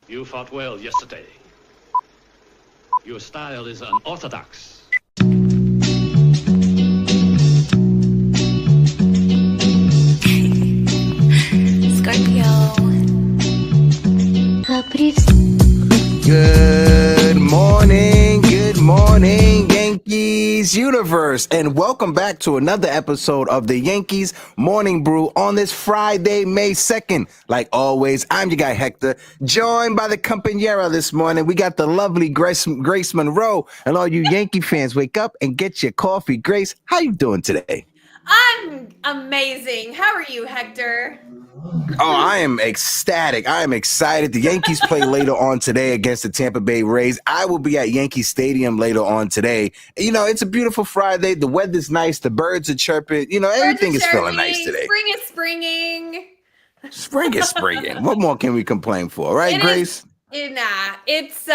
You fought well yesterday. Your style is unorthodox. Scorpio. Good morning, Yankees universe, and welcome back to another episode of the Yankees Morning Brew on this Friday, May 2nd. Like always, I'm your guy Hector, joined by the compañera this morning. We got the lovely Grace Monroe, and all you Yankee fans, wake up and get your coffee. Grace, how you doing today? I'm amazing. How are you, Hector? Oh, I am ecstatic. I am excited. The Yankees play later on today against the Tampa Bay Rays. I will be at Yankee Stadium later on today. You know, it's a beautiful Friday. The weather's nice. The birds are chirping. You know, everything is feeling nice today. Spring is springing. Spring is springing. What more can we complain for, right, Grace? It's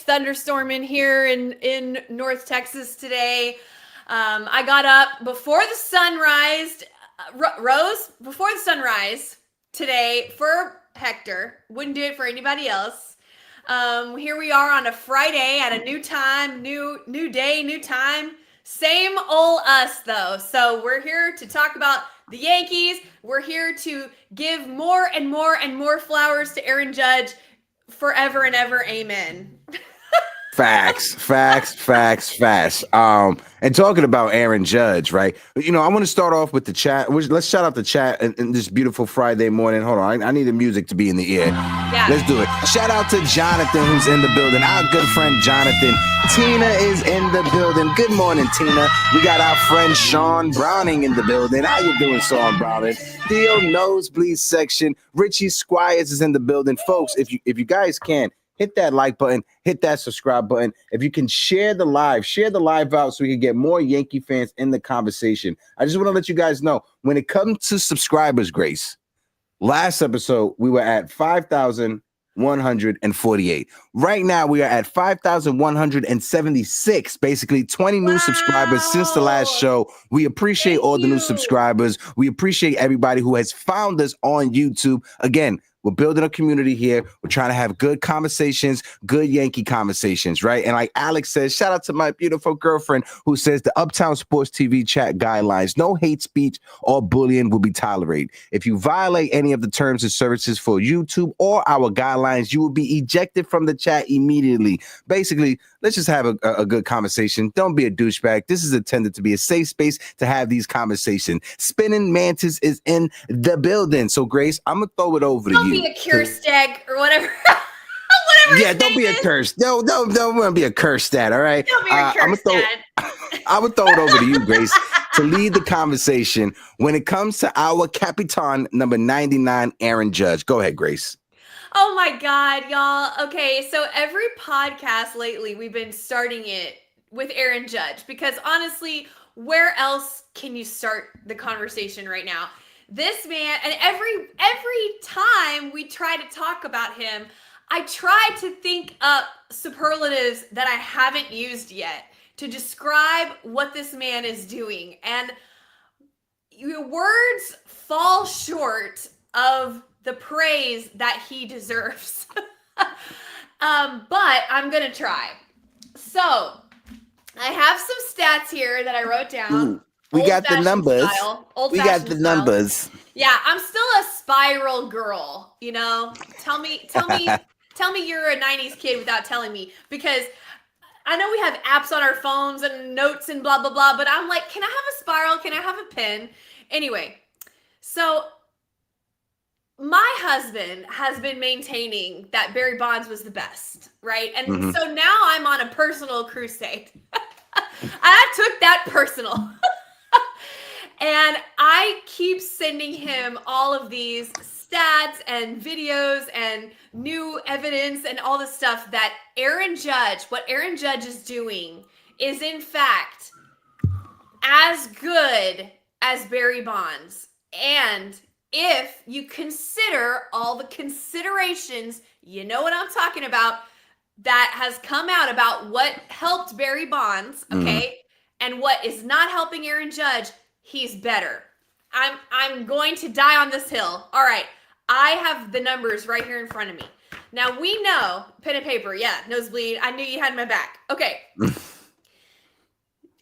thunderstorming here in North Texas today. I got up before the sunrise. Rose before the sunrise today for Hector. Wouldn't do it for anybody else. Here we are on a Friday at a new time, new day, new time. Same old us though. So we're here to talk about the Yankees. We're here to give more and more and more flowers to Aaron Judge forever and ever. Amen. Facts. And talking about Aaron Judge, right? You know, I want to start off with the chat. Let's shout out the chat in this beautiful Friday morning. Hold on, I need the music to be in the ear. Yeah. Let's do it. Shout out to Jonathan, who's in the building. Our good friend Jonathan. Tina is in the building. Good morning, Tina. We got our friend Sean Browning in the building. How you doing, Sean Browning? Theo Nosebleed section. Richie Squires is in the building, folks. If you guys can, hit that like button, hit that subscribe button. If you can share the live out so we can get more Yankee fans in the conversation. I just want to let you guys know, when it comes to subscribers, Grace, last episode, we were at 5,148. Right now, we are at 5,176, basically 20 new subscribers since the last show. We appreciate all the new subscribers. We appreciate everybody who has found us on YouTube. Again, we're building a community here. We're trying to have good conversations, good Yankee conversations, right? And like Alex says, shout out to my beautiful girlfriend who says the Uptown Sports TV chat guidelines, no hate speech or bullying will be tolerated. If you violate any of the terms and services for YouTube or our guidelines, you will be ejected from the chat immediately. Basically, let's just have a good conversation. Don't be a douchebag. This is intended to be a safe space to have these conversations. Spinning Mantis is in the building. So, Grace, I'm going to throw it over to you. Don't be a Kirsteg or whatever. Yeah, don't be a curse. Don't want to be a curse dad, all right? Don't be a curse dad. I would throw it over to you, Grace, to lead the conversation when it comes to our Capitan number 99, Aaron Judge. Go ahead, Grace. Oh my God, y'all. Okay, so every podcast lately, we've been starting it with Aaron Judge because honestly, where else can you start the conversation right now? This man, and every time we try to talk about him, I try to think up superlatives that I haven't used yet to describe what this man is doing. And your words fall short of the praise that he deserves. But I'm going to try. So I have some stats here that I wrote down. Ooh, we got the numbers. We got the numbers. Yeah, I'm still a spiral girl, you know? Tell me you're a 90s kid without telling me, because I know we have apps on our phones and notes and blah, blah, blah, but I'm like, can I have a spiral? Can I have a pen? Anyway, so my husband has been maintaining that Barry Bonds was the best, right? And so now I'm on a personal crusade. I took that personal. And I keep sending him all of these stats and videos and new evidence and all the stuff that what Aaron Judge is doing is in fact as good as Barry Bonds. And if you consider all the considerations, you know what I'm talking about, that has come out about what helped Barry Bonds, okay, and what is not helping Aaron Judge, he's better. I'm going to die on this hill. All right, I have the numbers right here in front of me. Now we know, pen and paper, yeah, nosebleed. I knew you had my back. Okay.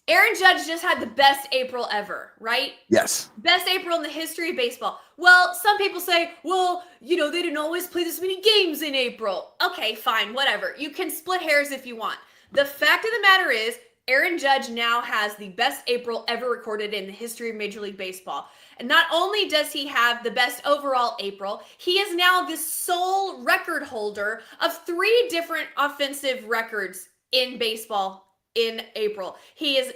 Aaron Judge just had the best April ever, right? Yes. Best April in the history of baseball. Well, some people say, well, they didn't always play this many games in April. Okay, fine, whatever. You can split hairs if you want. The fact of the matter is, Aaron Judge now has the best April ever recorded in the history of Major League Baseball. And not only does he have the best overall April, he is now the sole record holder of 3 different offensive records in baseball in April.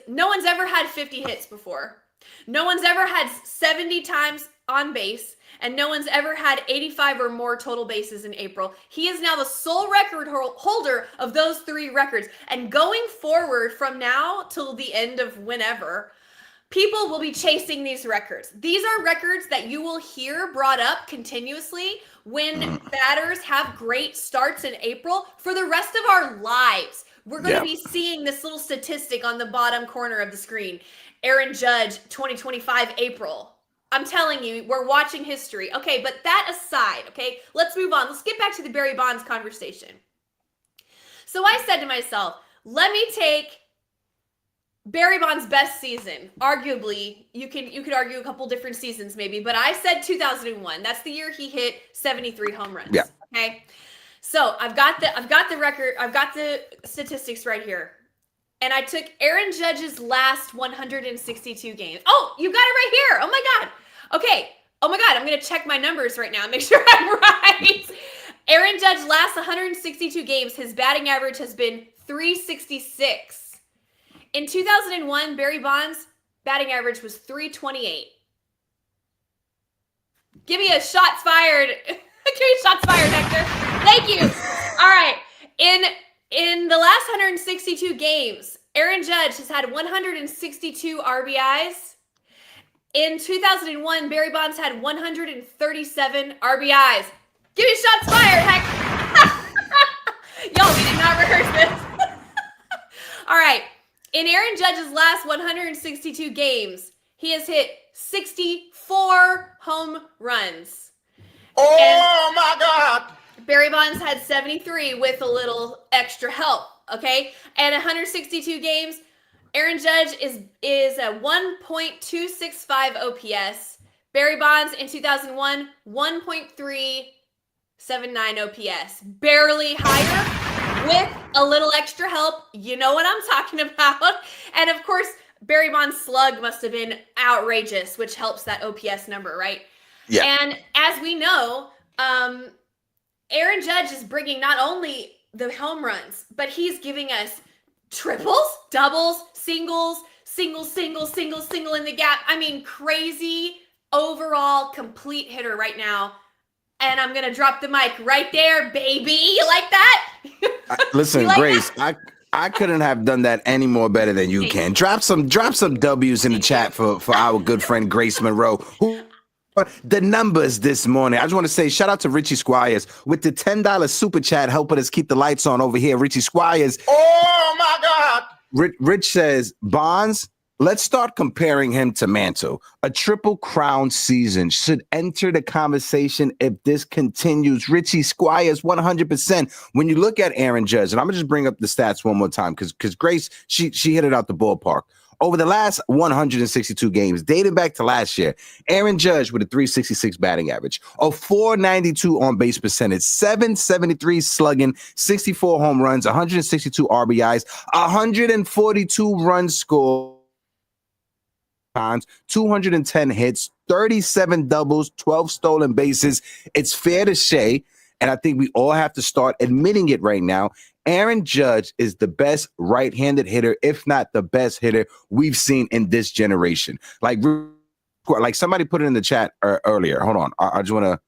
No one's ever had 50 hits before. No one's ever had 70 times on base, and no one's ever had 85 or more total bases in April. He is now the sole record holder of those 3 records. And going forward from now till the end of whenever, people will be chasing these records. These are records that you will hear brought up continuously when batters have great starts in April for the rest of our lives. We're going to be seeing this little statistic on the bottom corner of the screen. Aaron Judge, 2025 April. I'm telling you, we're watching history. Okay, but that aside, okay, let's move on. Let's get back to the Barry Bonds conversation. So I said to myself, let me take Barry Bonds' best season. Arguably, you could argue a couple different seasons maybe, but I said 2001. That's the year he hit 73 home runs. Yeah. Okay. So I've got the record. I've got the statistics right here. And I took Aaron Judge's last 162 games. Oh, you got it right here. Oh my God. Okay. Oh my God. I'm going to check my numbers right now and make sure I'm right. Aaron Judge's last 162 games, his batting average has been 366. In 2001, Barry Bonds' batting average was 328. Give me a shots fired. Give me shots fired, Hector. Thank you. All right. In the last 162 games, Aaron Judge has had 162 RBIs. In 2001, Barry Bonds had 137 RBIs. Give me shots fired, Heck. Y'all, we did not rehearse this. All right. In Aaron Judge's last 162 games, he has hit 64 home runs. Oh, my God. Barry Bonds had 73 with a little extra help, okay? And 162 games, Aaron Judge is a 1.265 OPS. Barry Bonds in 2001, 1.379 OPS. Barely higher with a little extra help. You know what I'm talking about. And of course, Barry Bonds' slug must have been outrageous, which helps that OPS number, right? Yeah. And as we know, Aaron Judge is bringing not only the home runs, but he's giving us triples, doubles, singles in the gap. I mean, crazy overall complete hitter right now. And I'm going to drop the mic right there, baby. You like that? Listen, like Grace, that? I couldn't have done that any more better than you can. Drop some W's in the chat for our good friend Grace Monroe, who the numbers this morning. I just want to say shout out to Richie Squires with the $10 super chat helping us keep the lights on over here. Richie Squires. Oh my God. Rich says, Bonds, let's start comparing him to Mantle. A triple crown season should enter the conversation if this continues. Richie Squires, 100%. When you look at Aaron Judge, and I'm going to just bring up the stats one more time because Grace, she hit it out the ballpark. Over the last 162 games, dating back to last year, Aaron Judge with a 366 batting average, a 492 on base percentage, 773 slugging, 64 home runs, 162 RBIs, 142 runs scored, 210 hits, 37 doubles, 12 stolen bases. It's fair to say, and I think we all have to start admitting it right now, Aaron Judge is the best right-handed hitter, if not the best hitter we've seen in this generation. Like somebody put it in the chat earlier. Hold on. I just want to.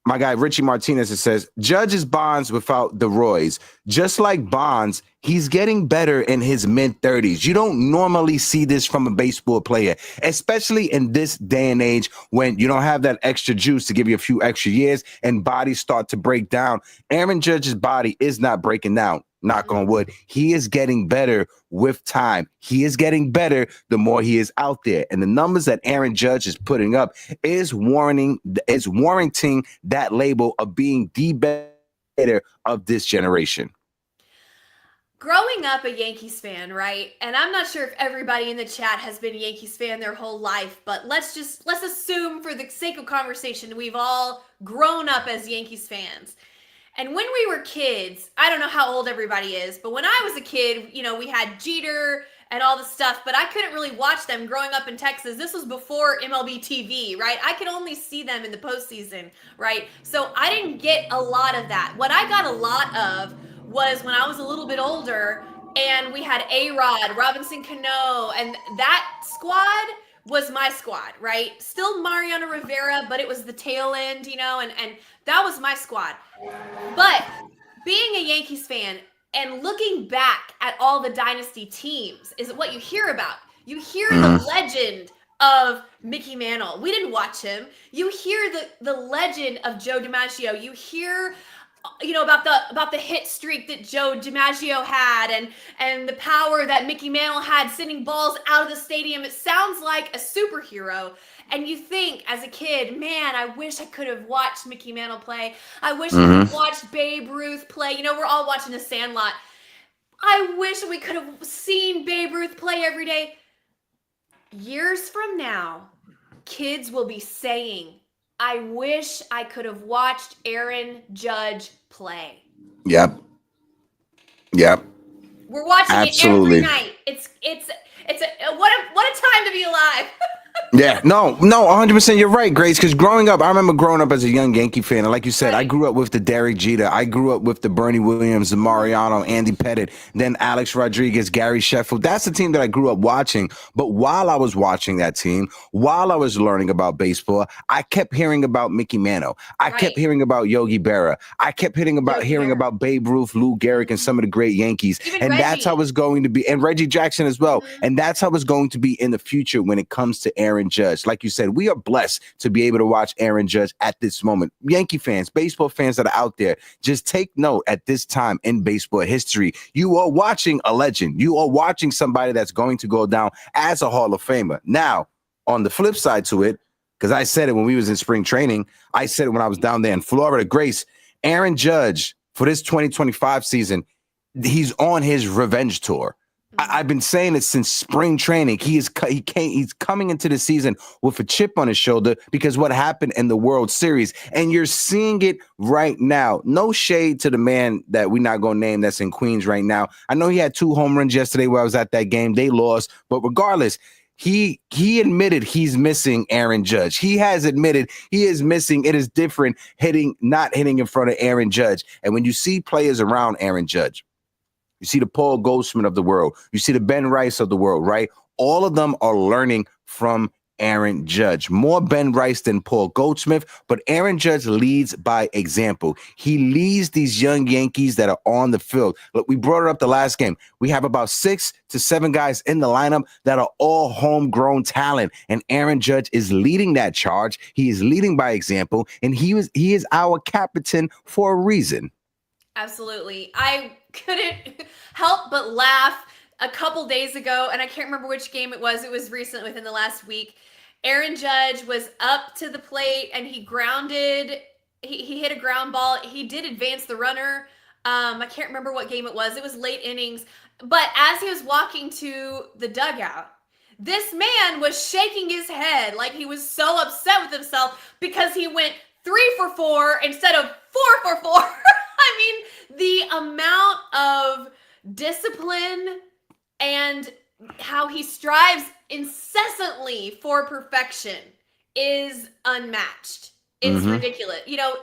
My guy, Richie Martinez, it says, Judge is Bonds without the Roys. Just like Bonds, he's getting better in his mid-30s. You don't normally see this from a baseball player, especially in this day and age when you don't have that extra juice to give you a few extra years and bodies start to break down. Aaron Judge's body is not breaking down. knock on wood. He is getting better with time. He is getting better the more he is out there. And the numbers that Aaron Judge is putting up is warranting that label of being the better of this generation. Growing up a Yankees fan, right? And I'm not sure if everybody in the chat has been a Yankees fan their whole life, but let's assume for the sake of conversation, we've all grown up as Yankees fans. And when we were kids, I don't know how old everybody is, but when I was a kid, you know, we had Jeter and all the stuff, but I couldn't really watch them growing up in Texas. This was before MLB TV, right? I could only see them in the postseason, right? So I didn't get a lot of that. What I got a lot of was when I was a little bit older and we had A-Rod, Robinson Cano, and that squad was my squad, right? Still Mariano Rivera, but it was the tail end, you know, and that was my squad. But being a Yankees fan and looking back at all the dynasty teams is what you hear about. You hear the legend of Mickey Mantle. We didn't watch him. You hear the legend of Joe DiMaggio. You hear, you know, about the hit streak that Joe DiMaggio had and the power that Mickey Mantle had sending balls out of the stadium. It sounds like a superhero. And you think as a kid, man, I wish I could have watched Mickey Mantle play. I wish I could have watched Babe Ruth play. You know, we're all watching The Sandlot. I wish we could have seen Babe Ruth play every day. Years from now, kids will be saying, I wish I could have watched Aaron Judge play. Yep. We're watching Absolutely. it every night. It's what a time to be alive. Yeah, no, 100%. You're right, Grace. Because I remember growing up as a young Yankee fan, and like you said, I grew up with the Derek Jeter, I grew up with the Bernie Williams, the Mariano, Andy Pettitte, then Alex Rodriguez, Gary Sheffield. That's the team that I grew up watching. But while I was watching that team, while I was learning about baseball, I kept hearing about Mickey Mantle. I kept hearing about Yogi Berra. I kept hearing about Babe Ruth, Lou Gehrig, and some of the great Yankees. Even and Reggie. That's how it's going to be, and Reggie Jackson as well. And that's how it's going to be in the future when it comes to Aaron Judge. Like you said, we are blessed to be able to watch Aaron Judge at this moment. Yankee fans, baseball fans that are out there, just take note at this time in baseball history. You are watching a legend. You are watching somebody that's going to go down as a Hall of Famer. Now, on the flip side to it, because I said it when we was in spring training, I said it when I was down there in Florida, Grace, Aaron Judge for this 2025 season, he's on his revenge tour. I've been saying it since spring training. He's coming into the season with a chip on his shoulder because what happened in the World Series, and you're seeing it right now. No shade to the man that we're not going to name that's in Queens right now. I know he had 2 home runs yesterday where I was at that game. They lost, but regardless, he admitted he's missing Aaron Judge. He has admitted he is missing. It is different not hitting in front of Aaron Judge. And when you see players around Aaron Judge, you see the Paul Goldschmidt of the world. You see the Ben Rice of the world, right? All of them are learning from Aaron Judge. More Ben Rice than Paul Goldschmidt, but Aaron Judge leads by example. He leads these young Yankees that are on the field. Look, we brought it up the last game. We have about 6 to 7 guys in the lineup that are all homegrown talent, and Aaron Judge is leading that charge. He is leading by example, and he is our captain for a reason. Absolutely. I couldn't help but laugh a couple days ago, and I can't remember which game it was. It was recent, within the last week. Aaron Judge was up to the plate, and he grounded. He hit a ground ball. He did advance the runner. I can't remember what game it was. It was late innings. But as he was walking to the dugout, this man was shaking his head like he was so upset with himself because he went 3 for 4 instead of 4 for 4. I mean, the amount of discipline and how he strives incessantly for perfection is unmatched. It's ridiculous. You know,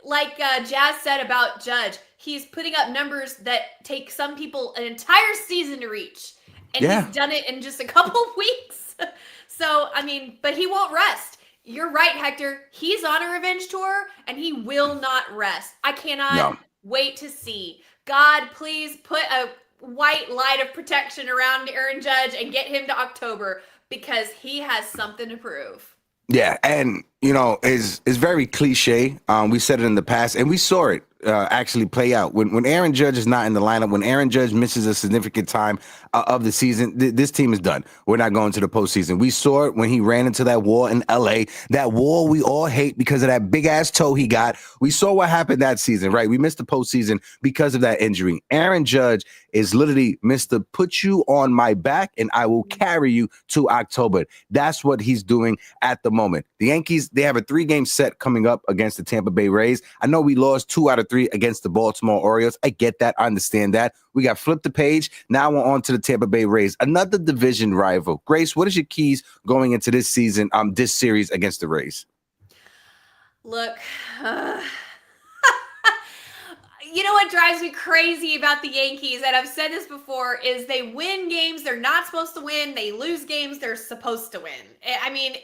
like Jazz said about Judge, he's putting up numbers that take some people an entire season to reach. And he's done it in just a couple weeks. So, I mean, but he won't rest. You're right, Hector. He's on a revenge tour, and he will not rest. I cannot wait to see. God, please put a white light of protection around Aaron Judge and get him to October, because he has something to prove. Yeah, and, you know, is very cliche. We said it in the past, and we saw it. actually play out. When Aaron Judge is not in the lineup, when Aaron Judge misses a significant time of the season, this team is done. We're not going to the postseason. We saw it when he ran into that wall in LA, that wall we all hate because of that big ass toe he got. We saw what happened that season, right? We missed the postseason because of that injury. Aaron Judge is literally Mr. Put you on my back and I will carry you to October. That's what he's doing at the moment. The Yankees, they have a 3-game set coming up against the Tampa Bay Rays. I know we lost 2 out of 3 against the Baltimore Orioles. I get that. I understand that. We got flipped the page. Now we're on to the Tampa Bay Rays, another division rival. Grace, what is your keys going into this season, this series against the Rays? Look, you know what drives me crazy about the Yankees, and I've said this before, is they win games they're not supposed to win. They lose games they're supposed to win. I mean,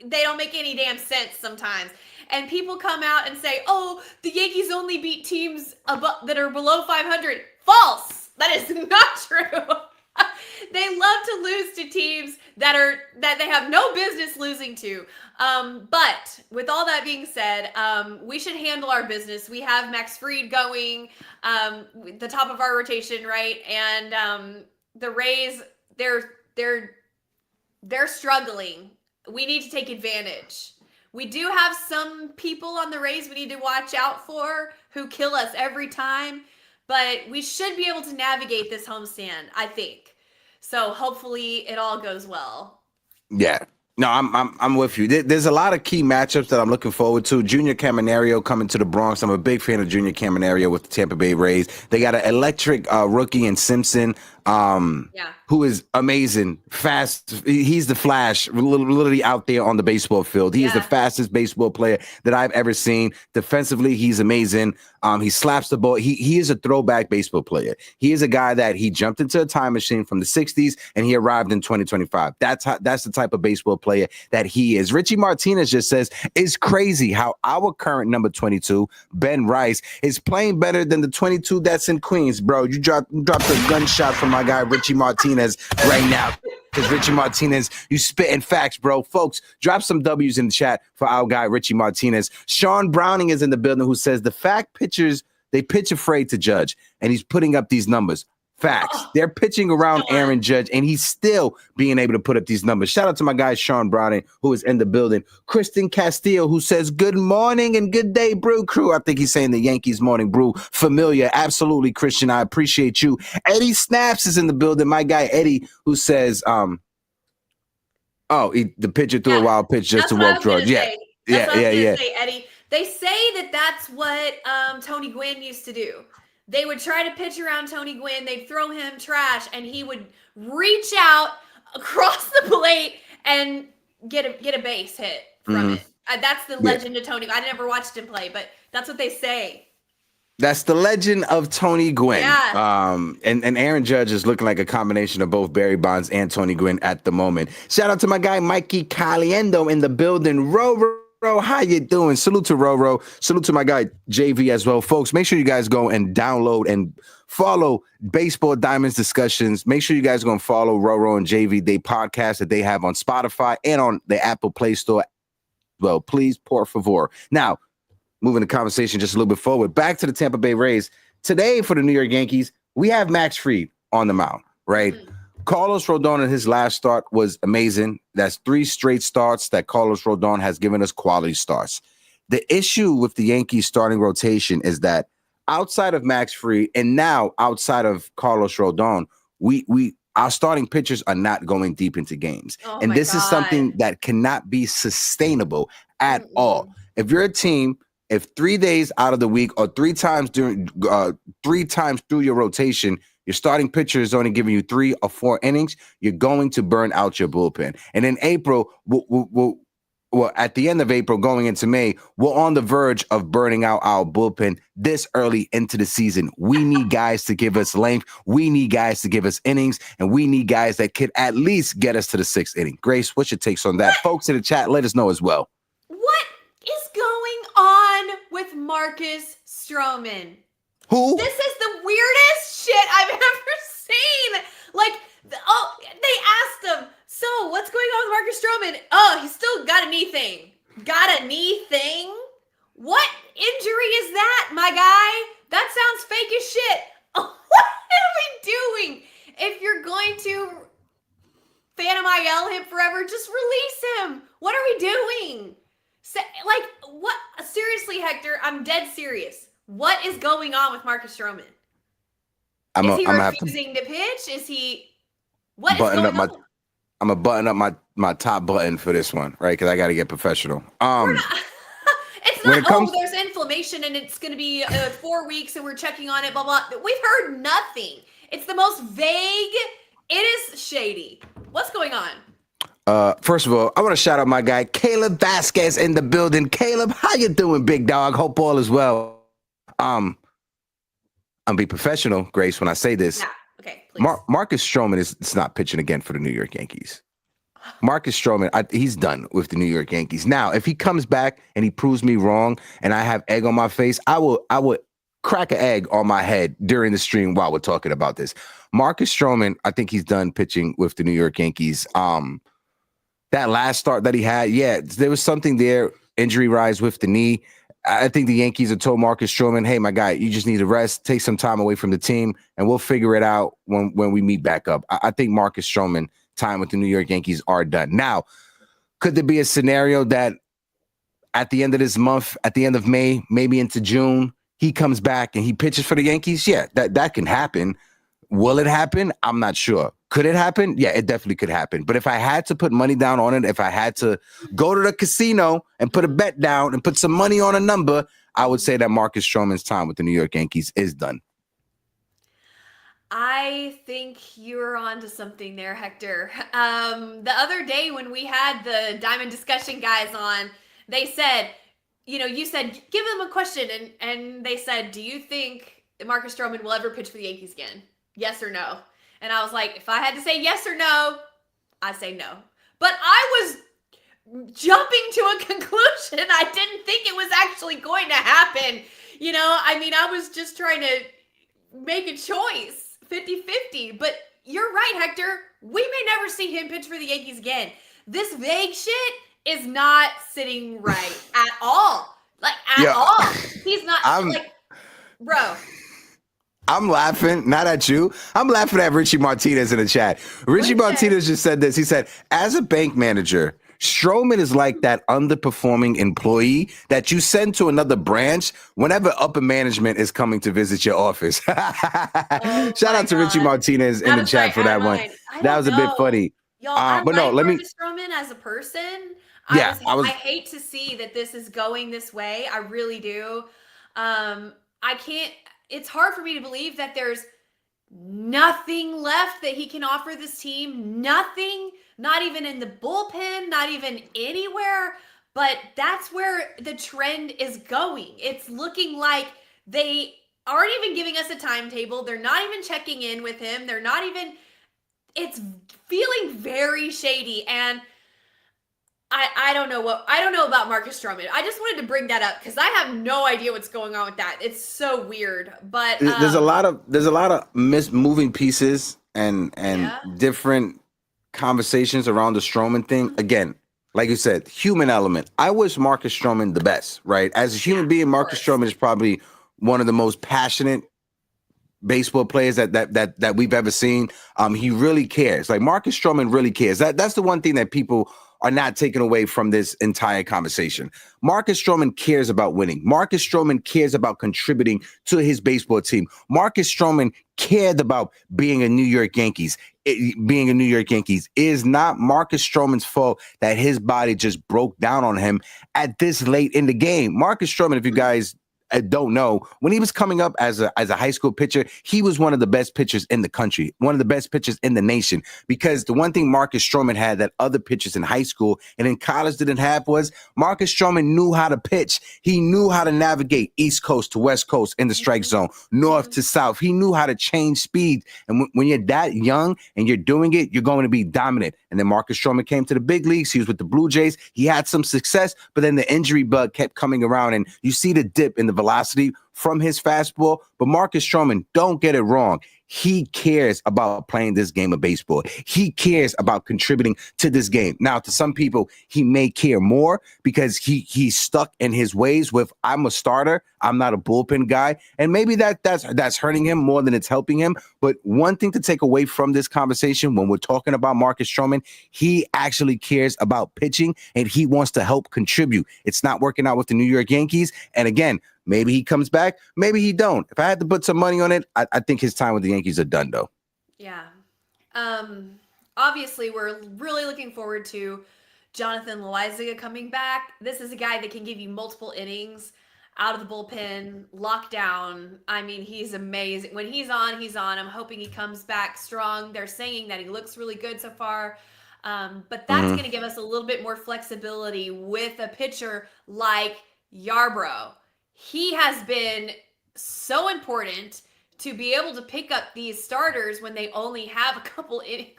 they don't make any damn sense sometimes. And people come out and say, oh, the Yankees only beat teams that are below 500. False. That is not true. They love to lose to teams that they have no business losing to. But with all that being said, we should handle our business. We have Max Fried going, the top of our rotation, right? And the Rays, they're struggling. We need to take advantage. We do have some people on the Rays we need to watch out for who kill us every time, but we should be able to navigate this homestand, I think. So hopefully it all goes well. Yeah. No, I'm with you. There's a lot of key matchups that I'm looking forward to. Junior Caminario coming to the Bronx. I'm a big fan of Junior Caminario with the Tampa Bay Rays. They got an electric rookie in Simpson, who is amazing, fast. He's the Flash, literally out there on the baseball field. He is the fastest baseball player that I've ever seen. Defensively, he's amazing. He slaps the ball. He is a throwback baseball player. He is a guy that he jumped into a time machine from the 60s and he arrived in 2025. That's the type of baseball player that he is. Richie Martinez just says, it's crazy how our current number 22, Ben Rice, is playing better than the 22 that's in Queens. Bro, you dropped a gunshot from my guy Richie Martinez right now. Because Richie Martinez, you spitting facts, bro. Folks, drop some W's in the chat for our guy Richie Martinez. Sean Browning is in the building, who says the fact pitchers, they pitch afraid to Judge, and he's putting up these numbers. Facts. They're pitching around Aaron Judge, and he's still being able to put up these numbers. Shout out to my guy Sean Browning, who is in the building. Kristen Castillo, who says good morning and good day, Brew Crew. I think he's saying the Yankees Morning Brew. Familiar. Absolutely, Christian. I appreciate you. Eddie Snaps is in the building. My guy Eddie, who says, the pitcher threw a wild pitch just to walk George. Yeah. Say, Eddie. They say that's what Tony Gwynn used to do. They would try to pitch around Tony Gwynn. They'd throw him trash, and he would reach out across the plate and get a base hit from it. That's the legend of Tony. I never watched him play, but that's what they say. That's the legend of Tony Gwynn. Yeah. And Aaron Judge is looking like a combination of both Barry Bonds and Tony Gwynn at the moment. Shout out to my guy Mikey Caliendo in the building. Roro, how you doing? Salute to Roro. Salute to my guy JV as well. Folks, make sure you guys go and download and follow Baseball Diamonds Discussions. Make sure you guys go and follow Roro and JV. They podcast that they have on Spotify and on the Apple Play Store. Well, please, por favor. Now, moving the conversation just a little bit forward. Back to the Tampa Bay Rays. Today for the New York Yankees, we have Max Fried on the mound, right? Carlos Rodon in his last start was amazing. That's 3 straight starts that Carlos Rodon has given us quality starts. The issue with the Yankees starting rotation is that outside of Max Fried and now outside of Carlos Rodon, our starting pitchers are not going deep into games. And this is something that cannot be sustainable at all. If you're a team, if 3 days out of the week or 3 times through your rotation, your starting pitcher is only giving you 3 or 4 innings, you're going to burn out your bullpen. And in April, at the end of April, going into May, we're on the verge of burning out our bullpen this early into the season. We need guys to give us length. We need guys to give us innings, and we need guys that could at least get us to the 6th inning. Grace, what's your takes on that? Folks in the chat, let us know as well. What is going on with Marcus Stroman? Who? This is the weirdest shit I've ever seen. Like, they asked him, so what's going on with Marcus Stroman? Oh, he's still got a knee thing. Got a knee thing? What injury is that, my guy, that sounds fake as shit. What are we doing? If you're going to Phantom IL him forever, just release him. What are we doing? Like, what? Seriously, Hector, I'm dead serious. What is going on with Marcus Stroman? Is he refusing to pitch? Is he? What is going on? I'm gonna button up my top button for this one, right? Because I got to get professional. It's not. There's inflammation and it's going to be 4 weeks and we're checking on it. Blah blah. We've heard nothing. It's the most vague. It is shady. What's going on? First of all, I want to shout out my guy Caleb Vasquez in the building. Caleb, how you doing, big dog? Hope all is well. I'm be professional, Grace, when I say this. Yeah. Okay, please. Marcus Stroman is not pitching again for the New York Yankees. Marcus Stroman, he's done with the New York Yankees. Now, if he comes back and he proves me wrong and I have egg on my face, I would crack an egg on my head during the stream while we're talking about this. Marcus Stroman, I think he's done pitching with the New York Yankees. That last start that he had, yeah, there was something there, injury rise with the knee. I think the Yankees have told Marcus Stroman, hey, my guy, you just need to rest, take some time away from the team, and we'll figure it out when we meet back up. I think Marcus Stroman time with the New York Yankees are done. Now, could there be a scenario that at the end of this month, at the end of May, maybe into June, he comes back and he pitches for the Yankees? Yeah, that can happen. Will it happen? I'm not sure. Could it happen? Yeah, it definitely could happen. But if I had to put money down on it, if I had to go to the casino and put a bet down and put some money on a number, I would say that Marcus Stroman's time with the New York Yankees is done. I think you're onto something there, Hector. The other day when we had the Diamond Discussion guys on, they said, you said, give them a question. And they said, do you think Marcus Stroman will ever pitch for the Yankees again? Yes or no? And I was like, if I had to say yes or no, I say no. But I was jumping to a conclusion. I didn't think it was actually going to happen. I was just trying to make a choice, 50-50. But you're right, Hector. We may never see him pitch for the Yankees again. This vague shit is not sitting right at all. Like, at all. He's not, bro. I'm laughing, not at you. I'm laughing at Richie Martinez in the chat. Richie Martinez just said this. He said, as a bank manager, Stroman is like that underperforming employee that you send to another branch whenever upper management is coming to visit your office. Shout out to Richie Martinez in the chat for that one. That was a bit funny. Y'all, I like Marcus Stroman as a person. I hate to see that this is going this way. I really do. It's hard for me to believe that there's nothing left that he can offer this team. Nothing, not even in the bullpen, not even anywhere. But that's where the trend is going. It's looking like they aren't even giving us a timetable. They're not even checking in with him. It's feeling very shady. And I don't know about Marcus Stroman. I just wanted to bring that up because I have no idea what's going on with that. It's so weird. But there's a lot of moving pieces and different conversations around the Stroman thing. Again, like you said, human element. I wish Marcus Stroman the best, right? As a human being, Marcus Stroman is probably one of the most passionate baseball players that we've ever seen. He really cares. Like Marcus Stroman really cares. That's the one thing that people are not taken away from this entire conversation. Marcus Stroman cares about winning. Marcus Stroman cares about contributing to his baseball team. Marcus Stroman cared about being a New York Yankees. Being a New York Yankees is not Marcus Stroman's fault that his body just broke down on him at this late in the game. Marcus Stroman, if you guys don't know, when he was coming up as a high school pitcher, he was one of the best pitchers in the country, one of the best pitchers in the nation, because the one thing Marcus Stroman had that other pitchers in high school and in college didn't have was Marcus Stroman knew how to pitch. He knew how to navigate East Coast to West Coast in the strike zone, north to south. He knew how to change speed. And when you're that young and you're doing it, you're going to be dominant. And then Marcus Stroman came to the big leagues. He was with the Blue Jays. He had some success, but then the injury bug kept coming around, and you see the dip in the velocity from his fastball. But Marcus Stroman, don't get it wrong. he cares about playing this game of baseball. He cares about contributing to this game. Now, to some people, he may care more because he's stuck in his ways with, I'm a starter, I'm not a bullpen guy. And maybe that's hurting him more than it's helping him. But one thing to take away from this conversation when we're talking about Marcus Stroman, he actually cares about pitching and he wants to help contribute. It's not working out with the New York Yankees. And again, maybe he comes back, maybe he don't. If I had to put some money on it, I think his time with the Yankees are done, though. Yeah. Obviously, we're really looking forward to Jonathan Loaizaga coming back. This is a guy that can give you multiple innings out of the bullpen, lockdown. I mean, he's amazing. When he's on, he's on. I'm hoping he comes back strong. They're saying that he looks really good so far. But that's going to give us a little bit more flexibility with a pitcher like Yarbrough. He has been so important to be able to pick up these starters when they only have a couple innings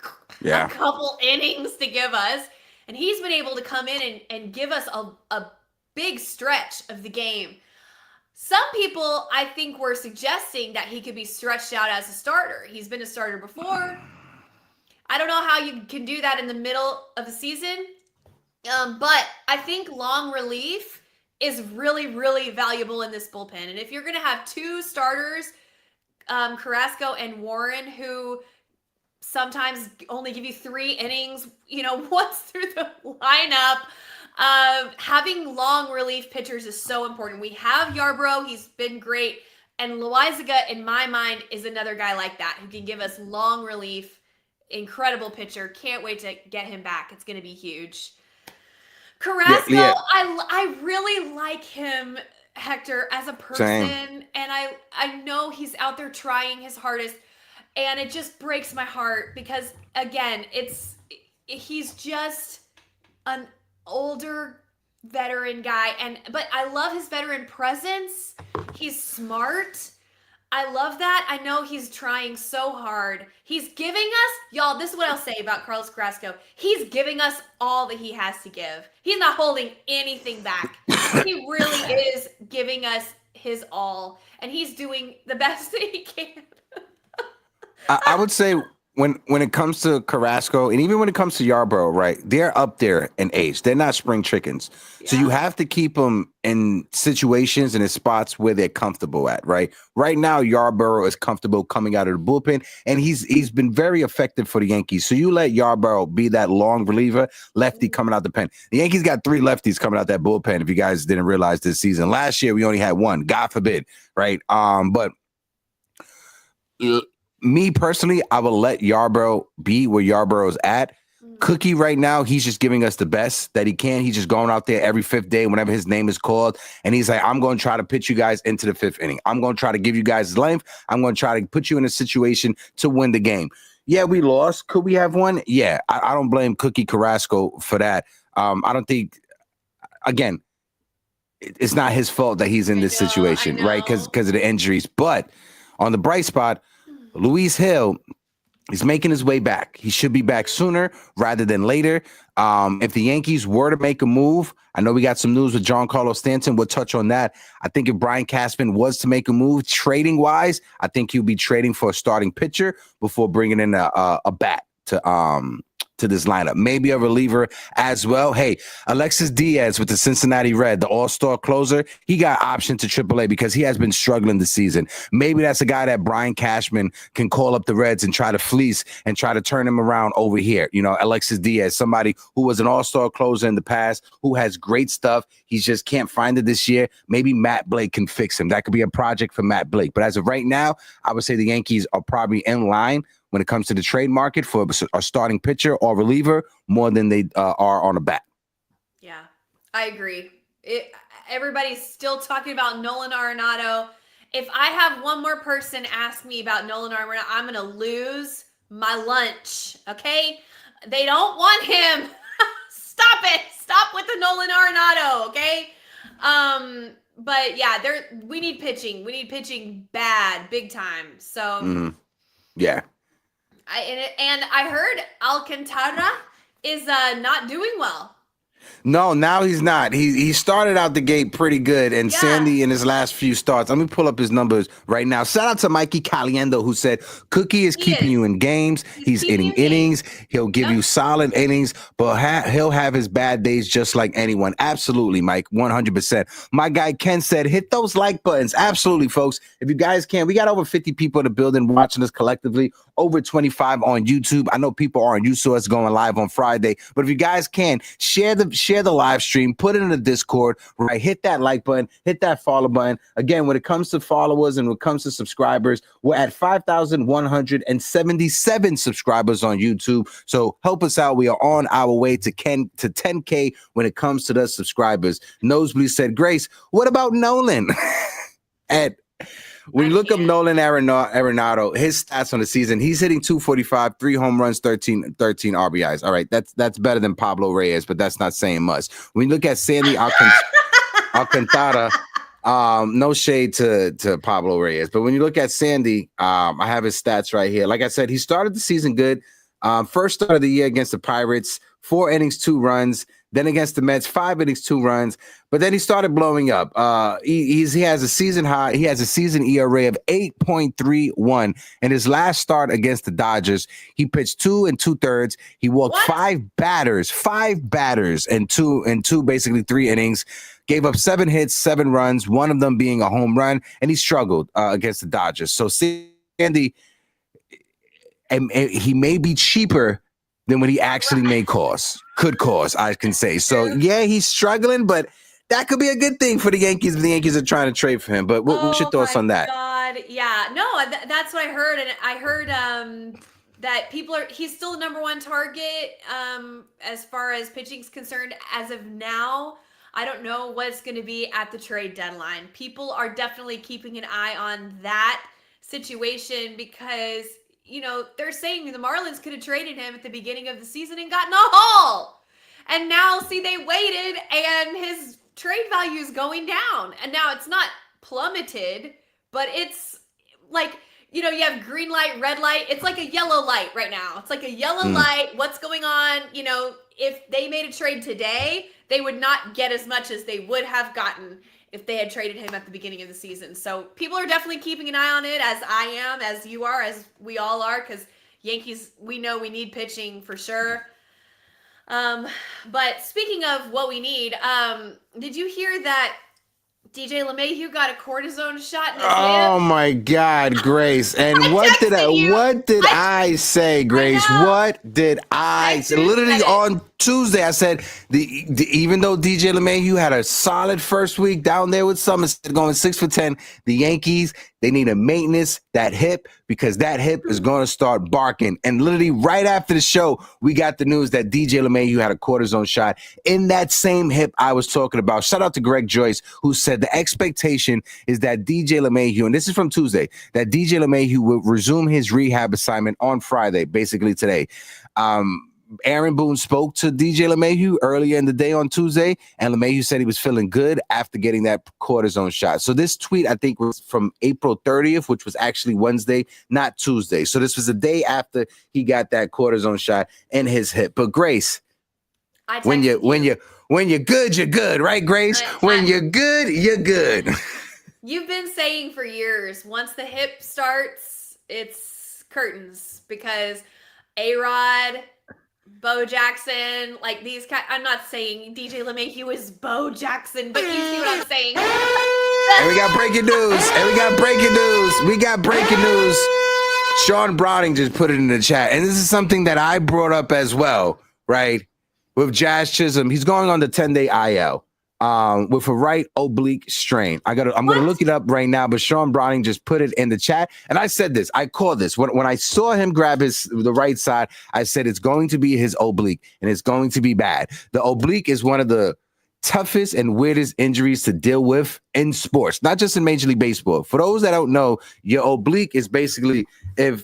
to give us. And he's been able to come in and give us a big stretch of the game. Some people, I think, were suggesting that he could be stretched out as a starter. He's been a starter before. I don't know how you can do that in the middle of the season. But I think long relief is really, really valuable in this bullpen. And if you're going to have two starters, Carrasco and Warren, who sometimes only give you 3 innings, once through the lineup, having long relief pitchers is so important. We have Yarbrough. He's been great. And Loaizaga, in my mind, is another guy like that who can give us long relief. Incredible pitcher. Can't wait to get him back. It's going to be huge. Carrasco, I really like him, Hector, as a person. Same. And I know he's out there trying his hardest. And it just breaks my heart because, again, he's just an older veteran guy. But I love his veteran presence. He's smart. I love that. I know he's trying so hard. He's giving us, y'all, this is what I'll say about Carlos Carrasco. He's giving us all that he has to give. He's not holding anything back. He really is giving us his all. And he's doing the best that he can. I would say when it comes to Carrasco and even when it comes to Yarbrough, right, they're up there in age. They're not spring chickens. Yeah. So you have to keep them in situations and in spots where they're comfortable at, right? Right now, Yarbrough is comfortable coming out of the bullpen, and he's been very effective for the Yankees. So you let Yarbrough be that long reliever, lefty coming out the pen. The Yankees got 3 lefties coming out that bullpen, if you guys didn't realize this season. Last year, we only had 1, God forbid, right? But me personally, I will let Yarbrough be where Yarbrough is at. Cookie right now, he's just giving us the best that he can. He's just going out there every 5th day whenever his name is called. And he's like, I'm going to try to pitch you guys into the 5th inning. I'm going to try to give you guys length. I'm going to try to put you in a situation to win the game. Yeah, we lost. Could we have won? Yeah, I don't blame Cookie Carrasco for that. I don't think, again, it's not his fault that he's in this situation, right? Because of the injuries. But on the bright spot, Luis Hill is making his way back. He should be back sooner rather than later. If the Yankees were to make a move, I know we got some news with Giancarlo Stanton. We'll touch on that. I think if Brian Cashman was to make a move trading-wise, I think he'll be trading for a starting pitcher before bringing in a bat to this lineup. Maybe a reliever as well. Hey, Alexis Diaz with the Cincinnati Red, the all-star closer, he got optioned to AAA because he has been struggling this season. Maybe that's a guy that Brian Cashman can call up the Reds and try to fleece and try to turn him around over here. Alexis Diaz, somebody who was an all-star closer in the past, who has great stuff. He just can't find it this year. Maybe Matt Blake can fix him. That could be a project for Matt Blake. But as of right now, I would say the Yankees are probably in line when it comes to the trade market for a starting pitcher or reliever more than they are on a bat. Yeah, I agree. Everybody's still talking about Nolan Arenado. If I have one more person ask me about Nolan Arenado, I'm going to lose my lunch, okay? They don't want him. Stop it. Stop with the Nolan Arenado, okay? But yeah, we need pitching. We need pitching bad, big time. So yeah. I heard Alcantara is not doing well. No, now he's not. He started out the gate pretty good, and Sandy in his last few starts. Let me pull up his numbers right now. Shout out to Mikey Caliendo, who said Cookie is keeping you in games. He's inning innings. He'll give you solid innings, but he'll have his bad days just like anyone. Absolutely, Mike, 100%. My guy Ken said, hit those like buttons. Absolutely, folks. If you guys can, we got over 50 people in the building watching us collectively, over 25 on YouTube. I know people aren't used to us going live on Friday, but if you guys can, share the live stream, put it in the Discord, right? Hit that like button, hit that follow button. Again, when it comes to followers and when it comes to subscribers, we're at 5,177 subscribers on YouTube. So help us out. We are on our way to 10K when it comes to the subscribers. Nosebleed said, Grace, what about Nolan? And when you look up Nolan Arenado, his stats on the season, he's hitting 245, 3 home runs, 13 RBIs. All right, that's better than Pablo Reyes, but that's not saying much. When you look at Sandy Alcantara, no shade to Pablo Reyes, but when you look at Sandy, I have his stats right here. Like I said, he started the season good. First start of the year against the Pirates, 4 innings, 2 runs. Then against the Mets, 5 innings, 2 runs. But then he started blowing up. He has a season high. He has a season ERA of 8.31. In his last start against the Dodgers, he pitched 2 2/3. He walked 5 batters and two basically 3 innings. Gave up 7 hits, 7 runs, one of them being a home run, and he struggled against the Dodgers. So Sandy, and he may be cheaper than what he actually could cause, I can say. So, yeah, he's struggling, but that could be a good thing for the Yankees if the Yankees are trying to trade for him. But what's your thoughts on that? God, yeah. No, that's what I heard. And I heard that he's still the number 1 target as far as pitching is concerned as of now. I don't know what's going to be at the trade deadline. People are definitely keeping an eye on that situation because – they're saying the Marlins could have traded him at the beginning of the season and gotten a haul. And now, see, they waited and his trade value is going down. And now it's not plummeted, but it's like, you have green light, red light. It's like a yellow light right now. It's like a yellow light. What's going on? If they made a trade today, they would not get as much as they would have gotten if they had traded him at the beginning of the season. So people are definitely keeping an eye on it, as I am, as you are, as we all are, because Yankees, we know we need pitching for sure. But speaking of what we need, did you hear that DJ LeMahieu got a cortisone shot in his Oh hip? my God, Grace! And what did I say, Grace? What did I say? Literally on Tuesday, I said even though DJ LeMahieu had a solid first week down there with Somerset going 6 for 10, the Yankees, they need to maintenance that hip because that hip is going to start barking. And literally right after the show, we got the news that DJ LeMahieu had a cortisone shot in that same hip I was talking about. Shout out to Greg Joyce, who said the expectation is that DJ LeMahieu, and this is from Tuesday, that DJ LeMahieu will resume his rehab assignment on Friday, basically today. Aaron Boone spoke to DJ LeMahieu earlier in the day on Tuesday, and LeMahieu said he was feeling good after getting that cortisone shot. So this tweet, I think, was from April 30th, which was actually Wednesday, not Tuesday. So this was the day after he got that cortisone shot in his hip. But Grace, when you're good, you're good, right, Grace? When you're good, you're good. You've been saying for years, once the hip starts, it's curtains because A-Rod, Bo Jackson, like these guys. I'm not saying DJ LeMahieu is Bo Jackson, but you see what I'm saying. And we got breaking news. Sean Browning just put it in the chat. And this is something that I brought up as well, right? With Jazz Chisholm. He's going on the 10-day IL with a right oblique strain. I'm going to look it up right now, but Sean Browning just put it in the chat. And I said this, I called this. When I saw him grab the right side, I said it's going to be his oblique and it's going to be bad. The oblique is one of the toughest and weirdest injuries to deal with in sports, not just in Major League Baseball. For those that don't know, your oblique is basically if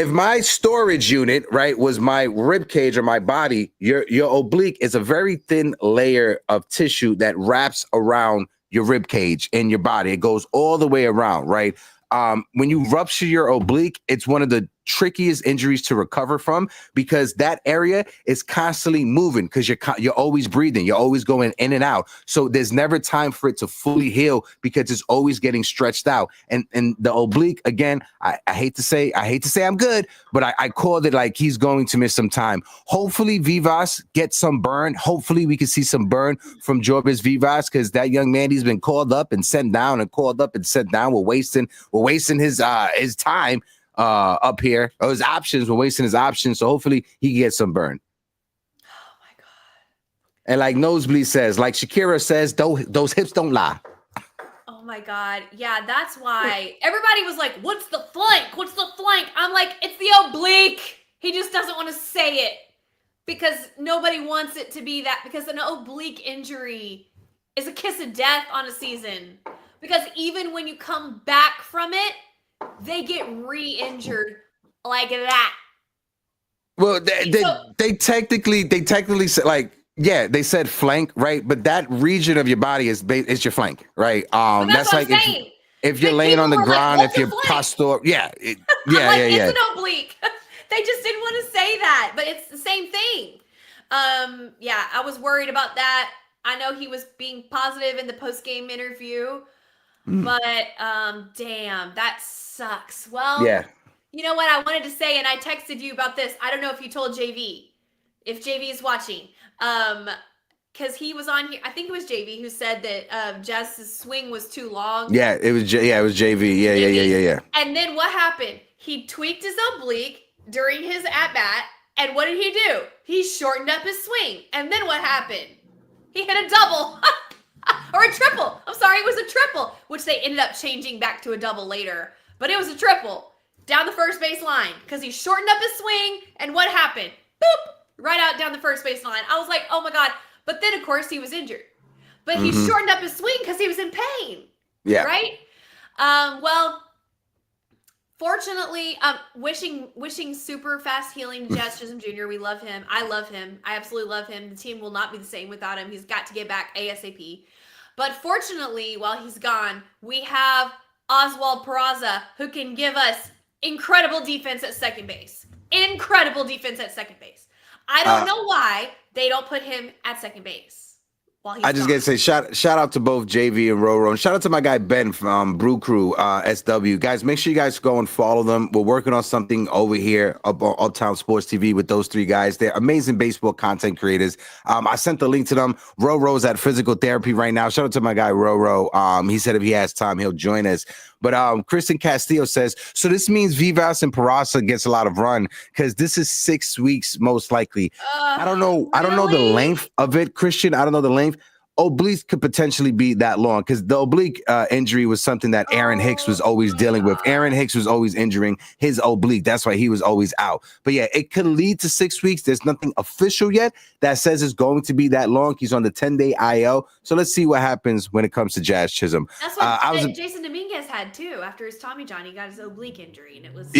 my storage unit, right, was my rib cage or my body, your oblique is a very thin layer of tissue that wraps around your rib cage in your body. It goes all the way around, right? When you rupture your oblique, it's one of the trickiest injuries to recover from because that area is constantly moving because you're always breathing. You're always going in and out. So there's never time for it to fully heal because it's always getting stretched out. And the oblique, again, I hate to say I'm good, but I called it like he's going to miss some time. Hopefully Vivas gets some burn. Hopefully we can see some burn from Jorbis Vivas because that young man, he's been called up and sent down and called up and sent down. We're wasting his time up here. Or his options. We're wasting his options. So hopefully he can get some burn. Oh my God. And like Nosebleed says, like Shakira says, those hips don't lie. Oh my God. Yeah, that's why everybody was like, what's the flank? What's the flank? I'm like, it's the oblique. He just doesn't want to say it because nobody wants it to be that, because an oblique injury is a kiss of death on a season. Because even when you come back from it, they get re-injured like that. Well, they technically said, like, yeah, they said flank, right? But that region of your body is your flank, right? That's like if you're laying on the ground, if you're posture, it's an oblique. They just didn't want to say that, but it's the same thing. I was worried about that. I know he was being positive in the post-game interview, but damn, that sucks. Well, you know what I wanted to say, and I texted you about this. I don't know if you told JV, if JV is watching, because he was on here. I think it was JV who said that Jazz's swing was too long. Yeah, it was JV. Yeah. And then what happened? He tweaked his oblique during his at-bat, and what did he do? He shortened up his swing. And then what happened? He hit a double. Or a triple. I'm sorry, it was a triple, which they ended up changing back to a double later. But it was a triple down the first base line because he shortened up his swing, and what happened? Boop! Right out down the first base line. I was like, oh my God. But then, of course, he was injured. But he shortened up his swing because he was in pain. Yeah. Right? Well, fortunately, wishing super fast healing to Jazz Chisholm Jr. We love him. I love him. I absolutely love him. The team will not be the same without him. He's got to get back ASAP. But fortunately, while he's gone, we have Oswald Peraza, who can give us incredible defense at second base. Incredible defense at second base. I don't know why they don't put him at second base. I just gotta say shout out to both JV and Roro, and shout out to my guy Ben from Brew Crew SW. Guys, make sure you guys go and follow them. We're working on something over here up on Uptown Sports TV with those three guys. They're amazing baseball content creators. I sent the link to them. Roro's at physical therapy right now. Shout out to my guy Roro. He said if he has time, he'll join us. But Kristen Castillo says, so this means Vivas and Peraza gets a lot of run because this is 6 weeks most likely. I don't know. I don't know the length of it, Christian. I don't know the length. Oblique could potentially be that long because the oblique injury was something that Aaron Hicks was always dealing with. Aaron Hicks was always injuring his oblique. That's why he was always out. But yeah, it could lead to 6 weeks. There's nothing official yet that says it's going to be that long. He's on the 10-day IL. So let's see what happens when it comes to Jazz Chisholm. That's what Jason Dominguez had too. After his Tommy John, he got his oblique injury, and it was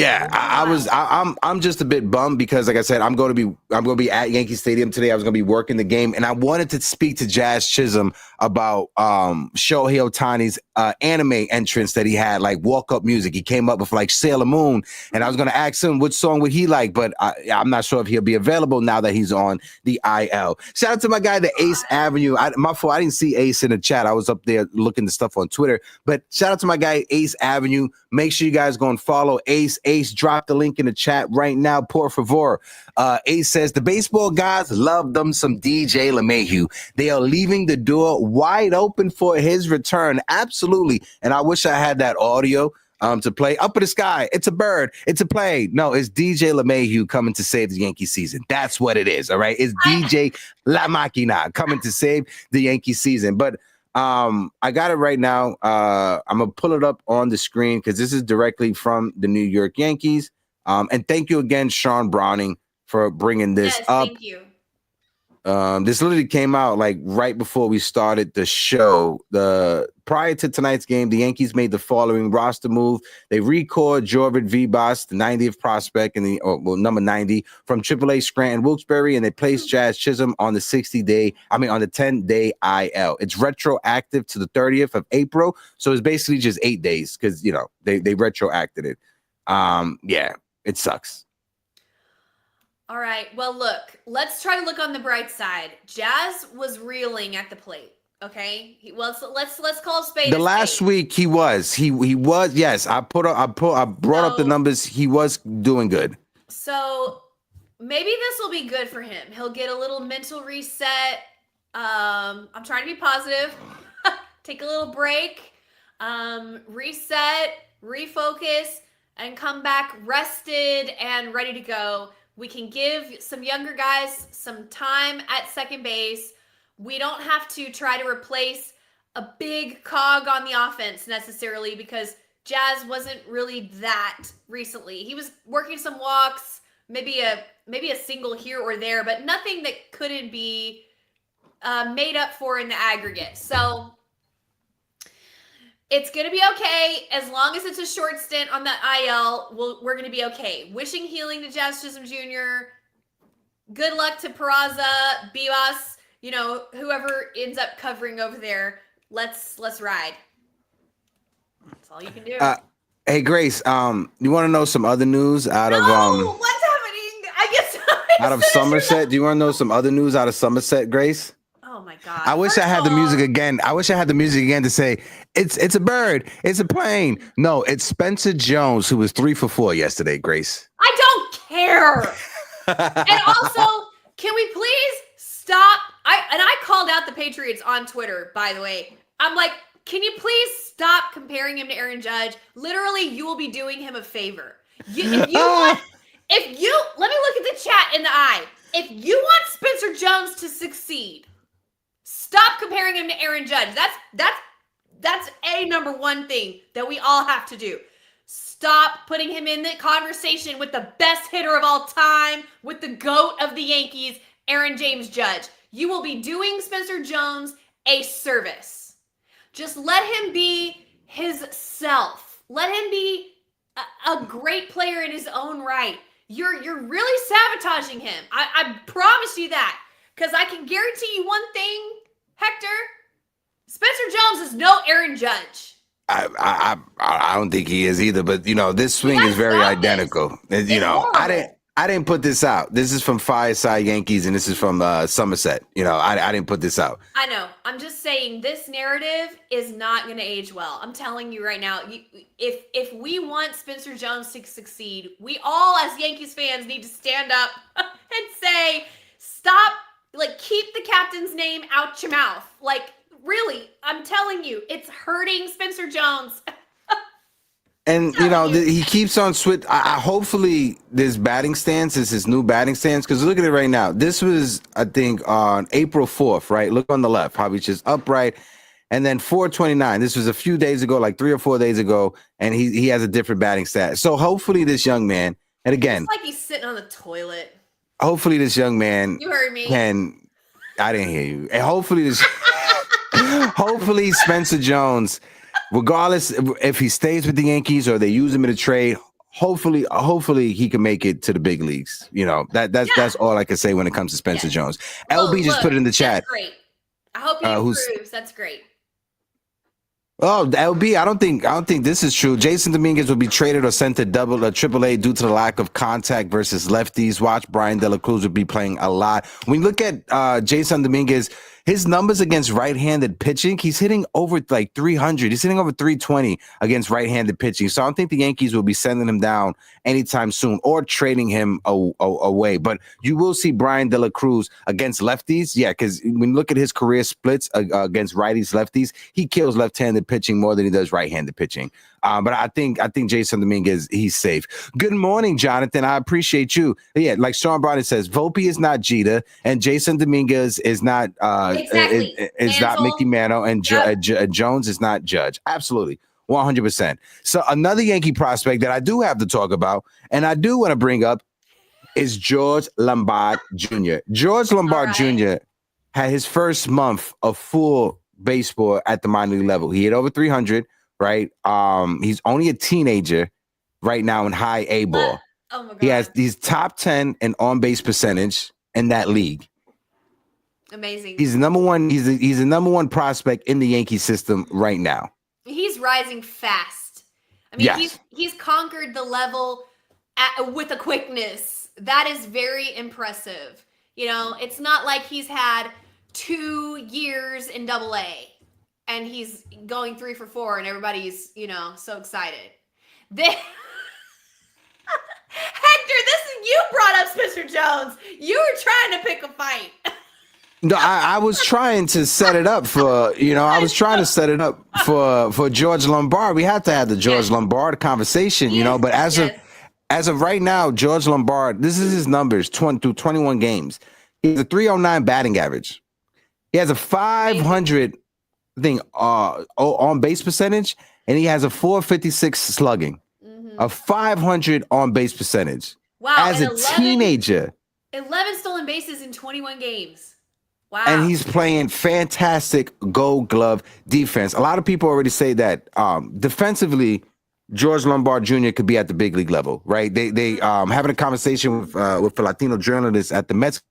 I'm just a bit bummed because, like I said, I'm going to be at Yankee Stadium today. I was going to be working the game, and I wanted to speak to Jazz Chisholm about Shohei Ohtani's anime entrance that he had, like walk-up music. He came up with like Sailor Moon, and I was going to ask him which song would he like, but I'm not sure if he'll be available now that he's on the IL. Shout out to my guy, the Ace Avenue. My fault, I didn't see Ace in the chat. I was up there looking the stuff on Twitter, but shout out to my guy, Ace Avenue. Make sure you guys go and follow Ace. Ace, drop the link in the chat right now, por favor. Ace says, the baseball guys love them some DJ LeMahieu. They are leaving the door wide open for his return. Absolutely. And I wish I had that audio to play. Up in the sky. It's a bird. It's a plane. No, it's DJ LeMahieu coming to save the Yankee season. That's what it is. All right. It's DJ La Máquina coming to save the Yankee season. But I got it right now. I'm going to pull it up on the screen because this is directly from the New York Yankees. And thank you again, Sean Browning, for bringing this up. Thank you. This literally came out like right before we started the show. Prior to tonight's game, the Yankees made the following roster move. They recalled Jorbit Vivas, the 90th prospect number 90 from AAA Scranton Wilkes-Barre, and they placed Jazz Chisholm on the 10-day IL. It's retroactive to the 30th of April, so it's basically just 8 days because they retroacted it. It sucks. All right. Well, look, let's try to look on the bright side. Jazz was reeling at the plate. Okay. Let's call a spade. The last week he was. Yes, I brought up the numbers. He was doing good. So maybe this will be good for him. He'll get a little mental reset. I'm trying to be positive. Take a little break. Reset, refocus, and come back rested and ready to go. We can give some younger guys some time at second base. We don't have to try to replace a big cog on the offense necessarily because Jazz wasn't really that recently. He was working some walks, maybe a single here or there, but nothing that couldn't be made up for in the aggregate. So it's going to be okay. As long as it's a short stint on the IL, we're going to be okay. Wishing healing to Jazz Chisholm Jr. Good luck to Peraza, Bivas, whoever ends up covering over there. Let's ride. That's all you can do. Hey, Grace, you want to know some other news out of what's happening? I guess out of Somerset? Do you want to know some other news out of Somerset, Grace? Oh my God. I wish I had the music again. I wish I had the music again to say it's a bird, it's a plane. No, it's Spencer Jones, who was 3 for 4 yesterday, Grace. I don't care. And also, can we please stop? I called out the Patriots on Twitter, by the way. I'm like, can you please stop comparing him to Aaron Judge? Literally, you will be doing him a favor. Let me look at the chat in the eye. If you want Spencer Jones to succeed, stop comparing him to Aaron Judge. That's a number one thing that we all have to do. Stop putting him in the conversation with the best hitter of all time, with the GOAT of the Yankees, Aaron James Judge. You will be doing Spencer Jones a service. Just let him be his self. Let him be a great player in his own right. You're really sabotaging him. I promise you that. Because I can guarantee you one thing, Hector. Spencer Jones is no Aaron Judge. I don't think he is either. But this swing is very identical. I didn't put this out. This is from Fireside Yankees, and this is from Somerset. I didn't put this out. I know. I'm just saying this narrative is not going to age well. I'm telling you right now. If we want Spencer Jones to succeed, we all as Yankees fans need to stand up and say, stop. Keep the captain's name out your mouth. Really, I'm telling you, it's hurting Spencer Jones. And he keeps on switch. Hopefully, this batting stance is his new batting stance. Because look at it right now. This was, I think, on April 4th, right? Look on the left, how he's just upright. And then 429. This was a few days ago, like 3 or 4 days ago, and he has a different batting stance. So hopefully, this young man, and again, it's like he's sitting on the toilet. Hopefully, this young man. You heard me. I didn't hear you. And hopefully, Spencer Jones, regardless if he stays with the Yankees or they use him in a trade, hopefully he can make it to the big leagues. That's all I can say when it comes to Spencer Jones. LB just put it in the chat. That's great. I hope he improves. That's great. Oh, LB, I don't think this is true. Jason Dominguez will be traded or sent to AAA due to the lack of contact versus lefties. Watch Brian De La Cruz will be playing a lot. When you look at Jason Dominguez, his numbers against right-handed pitching, he's hitting over 300. He's hitting over 320 against right-handed pitching. So I don't think the Yankees will be sending him down anytime soon or trading him away. But you will see Brian De La Cruz against lefties. Yeah, because when you look at his career splits against righties, lefties, he kills left-handed pitching more than he does right-handed pitching. But I think Jason Dominguez, he's safe. Good morning, Jonathan. I appreciate you. Yeah, like Sean Barnett says, Volpe is not Jeter, and Jason Dominguez is not is not Mickey Mantle, and Jones is not Judge. Absolutely, 100%. So another Yankee prospect that I do have to talk about, and I do want to bring up, is George Lombard Jr. George Lombard Jr. had his first month of full baseball at the minor league level. He hit over 300. Right. He's only a teenager right now in high A ball. Oh my God. He's top 10 in on base percentage in that league. Amazing. He's the number one. He's the number one prospect in the Yankee system right now. He's rising fast. I mean, he's conquered the level with a quickness. That is very impressive. You know, it's not like he's had 2 years in AA and he's going 3 for 4 and everybody's, you know, so excited. Hector, you brought up Spencer Jones. You were trying to pick a fight. No, I was trying to set it up for, for George Lombard. We have to have the George Lombard conversation, you know, but as of right now, George Lombard, this is his numbers through 21 games. He has a 309 batting average. He has a 500 on base percentage, and he has a 456 slugging, a 500 on base percentage. Wow. As a teenager. 11 stolen bases in 21 games. Wow. And he's playing fantastic Gold Glove defense. A lot of people already say that defensively, George Lombard Jr. could be at the big league level, right? They having a conversation with the Latino journalists at the Mets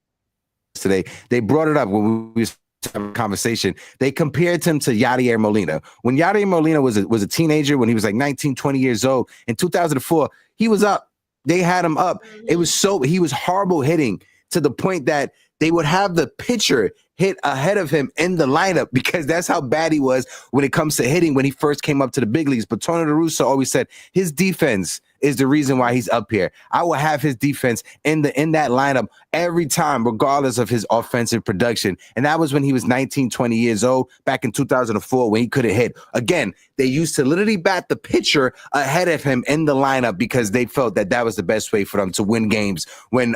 today. They brought it up when we was having a conversation. They compared him to Yadier Molina. When Yadier Molina was a teenager, when he was like 19, 20 years old, in 2004, he was up. They had him up. He was horrible hitting to the point that they would have the pitcher hit ahead of him in the lineup because that's how bad he was when it comes to hitting when he first came up to the big leagues. But Tony La Russa always said his defense is the reason why he's up here. I will have his defense in that lineup every time, regardless of his offensive production. And that was when he was 19, 20 years old, back in 2004, when he couldn't hit. Again, they used to literally bat the pitcher ahead of him in the lineup because they felt that was the best way for them to win games when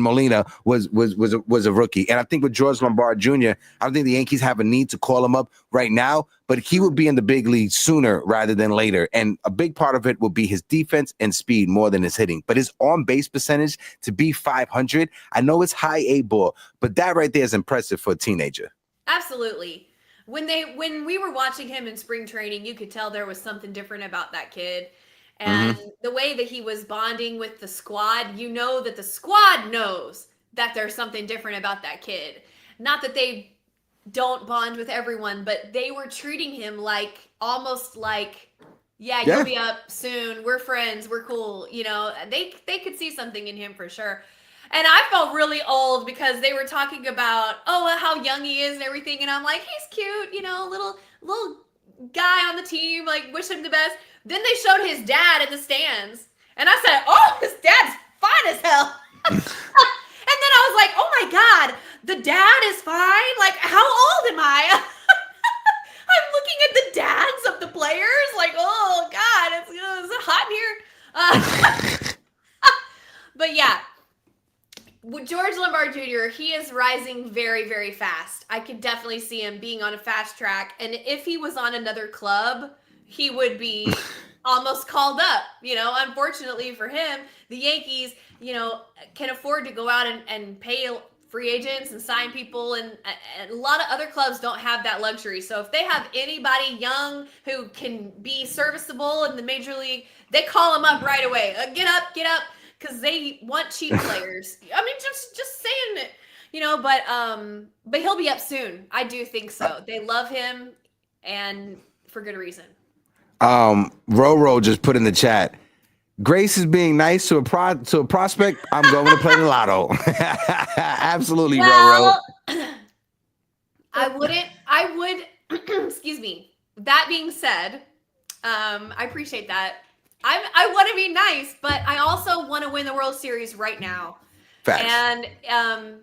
Molina was a rookie. And I think with George Lombard Jr., I don't think the Yankees have a need to call him up right now, but he would be in the big league sooner rather than later. And a big part of it will be his defense and speed more than his hitting. But his on-base percentage to be 500, I know it's high A ball, but that right there is impressive for a teenager. Absolutely. When we were watching him in spring training, you could tell there was something different about that kid. And the way that he was bonding with the squad, you know that the squad knows that there's something different about that kid. Not that they don't bond with everyone, but they were treating him almost like, you'll be up soon. We're friends. We're cool. You know, they could see something in him for sure. And I felt really old because they were talking about, how young he is and everything. And I'm like, he's cute, you know, little guy on the team, wish him the best. Then they showed his dad in the stands. And I said, his dad's fine as hell. And then I was like, oh my God, the dad is fine? How old am I? I'm looking at the dads of the players. Oh God, it's hot in here. But yeah, with George Lombard Jr., he is rising very, very fast. I could definitely see him being on a fast track. And if he was on another club, he would be almost called up. You know, unfortunately for him, the Yankees, you know, can afford to go out and pay free agents and sign people. And a lot of other clubs don't have that luxury. So if they have anybody young who can be serviceable in the major league, they call them up right away. Get up, because they want cheap players. I mean, just saying it, you know, but he'll be up soon. I do think so. They love him, and for good reason. Roro just put in the chat, Grace is being nice to a prospect. I'm going to play the lotto. Absolutely, Roro. I would, excuse me. That being said, I appreciate that. I want to be nice, but I also want to win the World Series right now. Facts. And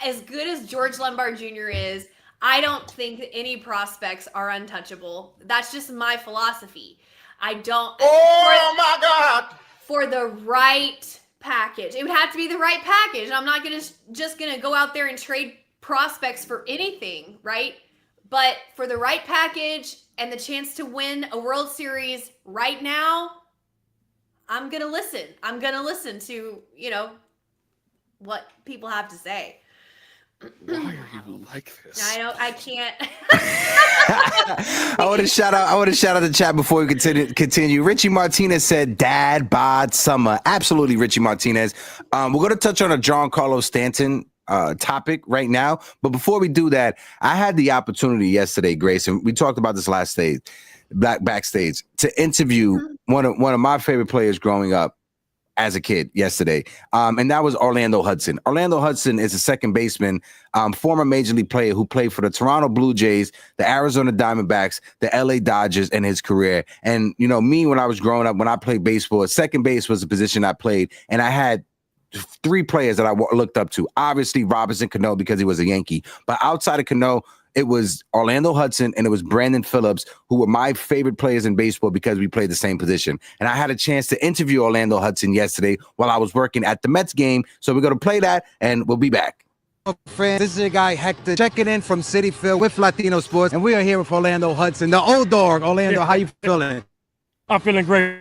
as good as George Lombard Jr. is, I don't think that any prospects are untouchable. That's just my philosophy. I don't. Oh my God! For the right package, it would have to be the right package. I'm not just gonna go out there and trade prospects for anything, right? But for the right package and the chance to win a World Series right now, I'm gonna listen. I'm gonna listen to, you know, what people have to say. Why are you like this? I can't. I want to shout out the chat before we continue. Richie Martinez said, "Dad bod summer." Absolutely, Richie Martinez. We're going to touch on a Giancarlo Stanton topic right now, but before we do that, I had the opportunity yesterday, Grace, and we talked about this backstage, to interview one of my favorite players growing up as a kid yesterday. And that was Orlando Hudson. Orlando Hudson is a second baseman, former major league player who played for the Toronto Blue Jays, the Arizona Diamondbacks, the LA Dodgers in his career. And, you know, me, when I was growing up, when I played baseball, second base was the position I played. And I had 3 players that I looked up to. Obviously, Robinson Cano, because he was a Yankee. But outside of Cano, it was Orlando Hudson and it was Brandon Phillips, who were my favorite players in baseball because we played the same position. And I had a chance to interview Orlando Hudson yesterday while I was working at the Mets game. So we're going to play that and we'll be back. Friends, this is your guy Hector checking in from City Field with Latino Sports, and we are here with Orlando Hudson, the old dog. Orlando, how you feeling? I'm feeling great,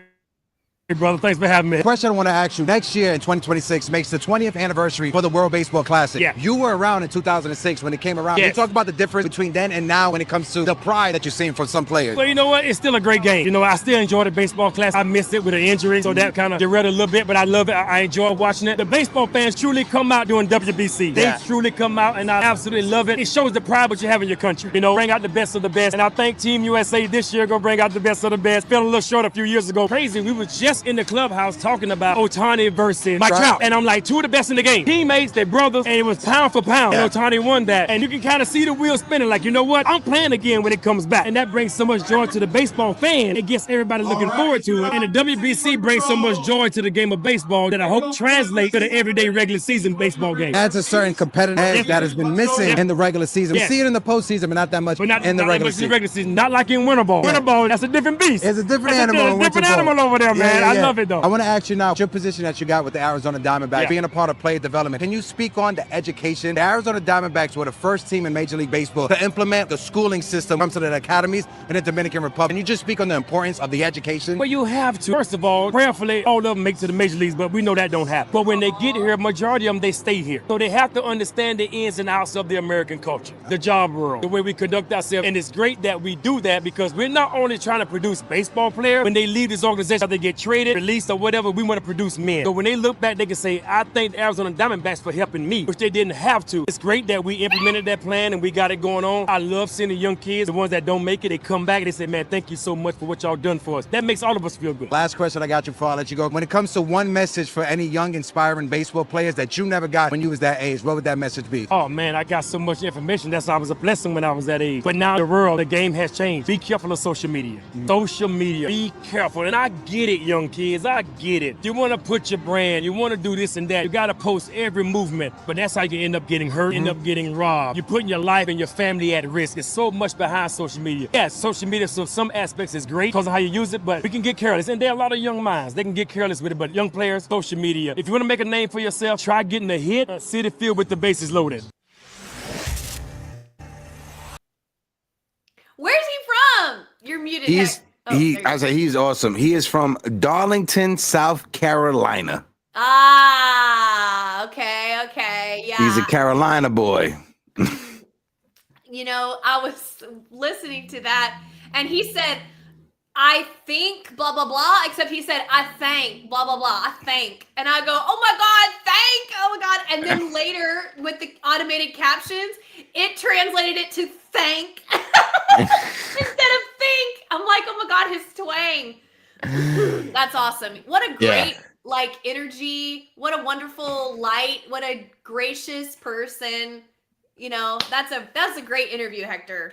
brother. Thanks for having me. The question I want to ask you, next year in 2026 makes the 20th anniversary for the World Baseball Classic. Yeah. You were around in 2006 when it came around. Yes. Can you talk about the difference between then and now when it comes to the pride that you're seeing from some players? Well, you know what? It's still a great game. You know, I still enjoy the baseball class. I missed it with an injury, so that kind of derailed a little bit, but I love it. I enjoy watching it. The baseball fans truly come out during WBC. They truly come out, and I absolutely love it. It shows the pride what you have in your country. You know, bring out the best of the best. And I think Team USA this year going to bring out the best of the best. Fell a little short a few years ago. Crazy. We were just in the clubhouse talking about Ohtani versus Mike Trout. And I'm like, 2 of the best in the game. Teammates, they're brothers, and it was pound for pound. And Ohtani won that. And you can kind of see the wheels spinning like, you know what? I'm playing again when it comes back. And that brings so much joy to the baseball fan. It gets everybody looking forward to it. And the WBC brings so much joy to the game of baseball that I hope translates to the everyday regular season baseball game. Adds a certain competitive edge that has been missing in the regular season. We see it in the postseason, but not that much in the regular season. Not like in winter ball. Winter ball, that's a different beast. It's a different animal. It's a different animal over there, man. I love it, though. I want to ask you now, your position that you got with the Arizona Diamondbacks, being a part of player development, can you speak on the education? The Arizona Diamondbacks were the first team in Major League Baseball to implement the schooling system to the academies in the Dominican Republic. Can you just speak on the importance of the education? Well, you have to. First of all, prayerfully, all of them make it to the major leagues, but we know that don't happen. But when they get here, majority of them, they stay here. So they have to understand the ins and outs of the American culture, the job world, the way we conduct ourselves. And it's great that we do that because we're not only trying to produce baseball players. When they leave this organization, they get traded, released, or whatever, we want to produce men. So when they look back, they can say, I thank the Arizona Diamondbacks for helping me, which they didn't have to. It's great that we implemented that plan and we got it going on. I love seeing the young kids, the ones that don't make it, they come back and they say, man, thank you so much for what y'all done for us. That makes all of us feel good. Last question I got you before I let you go. When it comes to one message for any young, inspiring baseball players that you never got when you was that age, what would that message be? Oh, man, I got so much information. That's why I was a blessing when I was that age. But now the world, the game has changed. Be careful of social media. Social media. Be careful. And I get it, young kids. I get it. You want to put your brand. You want to do this and that. You got to post every movement. But that's how you end up getting hurt, end up getting robbed. You're putting your life and your family at risk. There's so much behind social media. Yes, social media, so some aspects is great because of how you use it, but we can get careless. And there are a lot of young minds. They can get careless with it. But young players, social media. If you want to make a name for yourself, try getting a hit. City Field with the bases loaded. Where's he from? You're muted. He's awesome. He is from Darlington, South Carolina. Ah, okay, yeah. He's a Carolina boy. You know, I was listening to that, and he said, I think blah, blah, blah, except he said, I thank blah, blah, blah, I thank. And I go, oh my God. And then later with the automated captions, it translated it to thank instead of think. I'm like, oh my God, his twang. That's awesome. What a great energy. What a wonderful light. What a gracious person. You know, that's a great interview, Hector.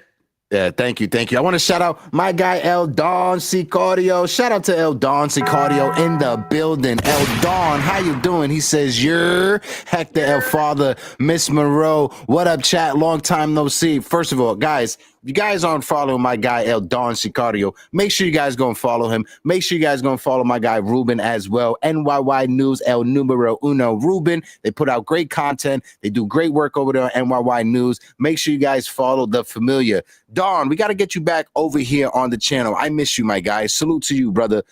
Yeah, thank you. I want to shout out my guy El Don Sicardio. Shout out to El Don Sicardio in the building. El Don, how you doing? He says, you're Hector, El Father, Miss Monroe. What up, chat? Long time no see. First of all, guys, if you guys aren't following my guy El Don Sicardio, make sure you guys go and follow him. Make sure you guys go and follow my guy Ruben as well. NYY News El Numero Uno. Ruben, they put out great content. They do great work over there on NYY News. Make sure you guys follow the familiar. Don, we got to get you back over here on the channel. I miss you, my guy. Salute to you, brother.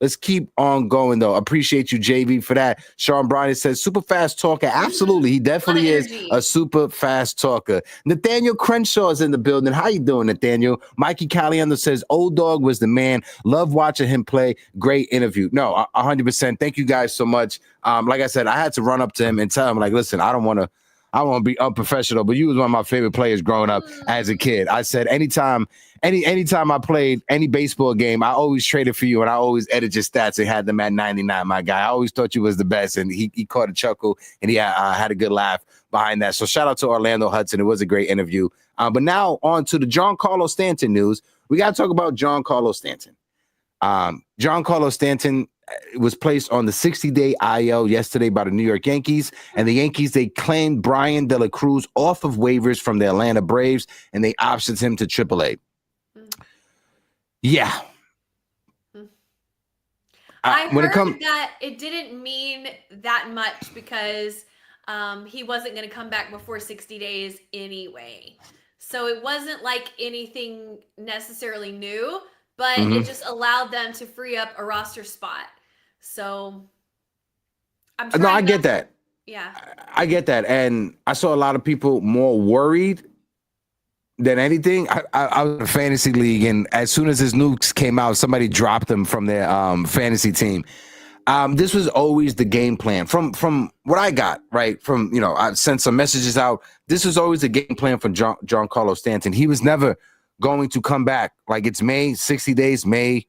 Let's keep on going, though. Appreciate you, JV, for that. Sean Bryan says, super fast talker. Absolutely. He definitely is a super fast talker. Nathaniel Crenshaw is in the building. How you doing, Nathaniel? Mikey Caliendo says, old dog was the man. Love watching him play. Great interview. No, 100%. Thank you guys so much. Like I said, I had to run up to him and tell him, like, listen, I don't want to I won't be unprofessional, but you was one of my favorite players growing up as a kid. I said anytime I played any baseball game, I always traded for you and I always edited your stats and had them at 99, my guy. I always thought you was the best, and he caught a chuckle and he had a good laugh behind that. So shout out to Orlando Hudson. It was a great interview. But now on to the Giancarlo Stanton news. We got to talk about Giancarlo Stanton. Giancarlo Stanton was placed on the 60-day IL yesterday by the New York Yankees, and the Yankees, they claimed Brian De La Cruz off of waivers from the Atlanta Braves, and they optioned him to AAA. Yeah. I heard that it didn't mean that much because he wasn't going to come back before 60 days anyway. So it wasn't like anything necessarily new, but it just allowed them to free up a roster spot. So I get that. Yeah. I get that. And I saw a lot of people more worried than anything. I was in a fantasy league, and as soon as his nukes came out, somebody dropped them from their fantasy team. This was always the game plan from what I got, right? From, I sent some messages out. This was always the game plan for Giancarlo Stanton. He was never going to come back. Like, it's May, 60 days, May,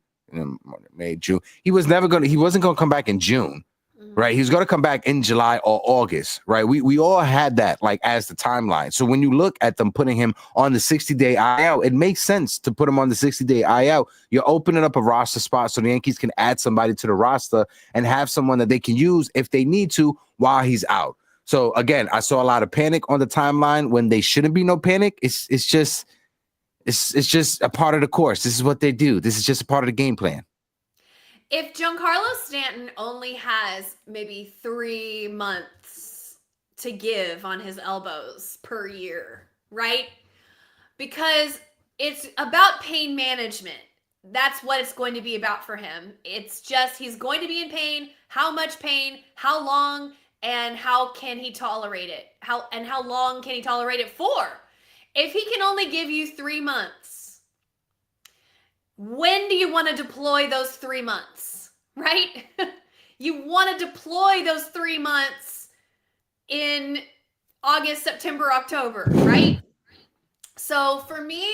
June. He wasn't going to come back in June, right? He was going to come back in July or August, right? We all had that like as the timeline. So when you look at them putting him on the 60-day IL, it makes sense to put him on the 60-day IL. You're opening up a roster spot so the Yankees can add somebody to the roster and have someone that they can use if they need to while he's out. So again, I saw a lot of panic on the timeline when they shouldn't be no panic. It's just a part of the course. This is what they do. This is just a part of the game plan. If Giancarlo Stanton only has maybe 3 months to give on his elbows per year, right? Because it's about pain management. That's what it's going to be about for him. It's just he's going to be in pain. How much pain? How long? And how can he tolerate it? How long can he tolerate it for? If he can only give you 3 months, when do you want to deploy those 3 months, right? You want to deploy those 3 months in August, September, October, right? So for me,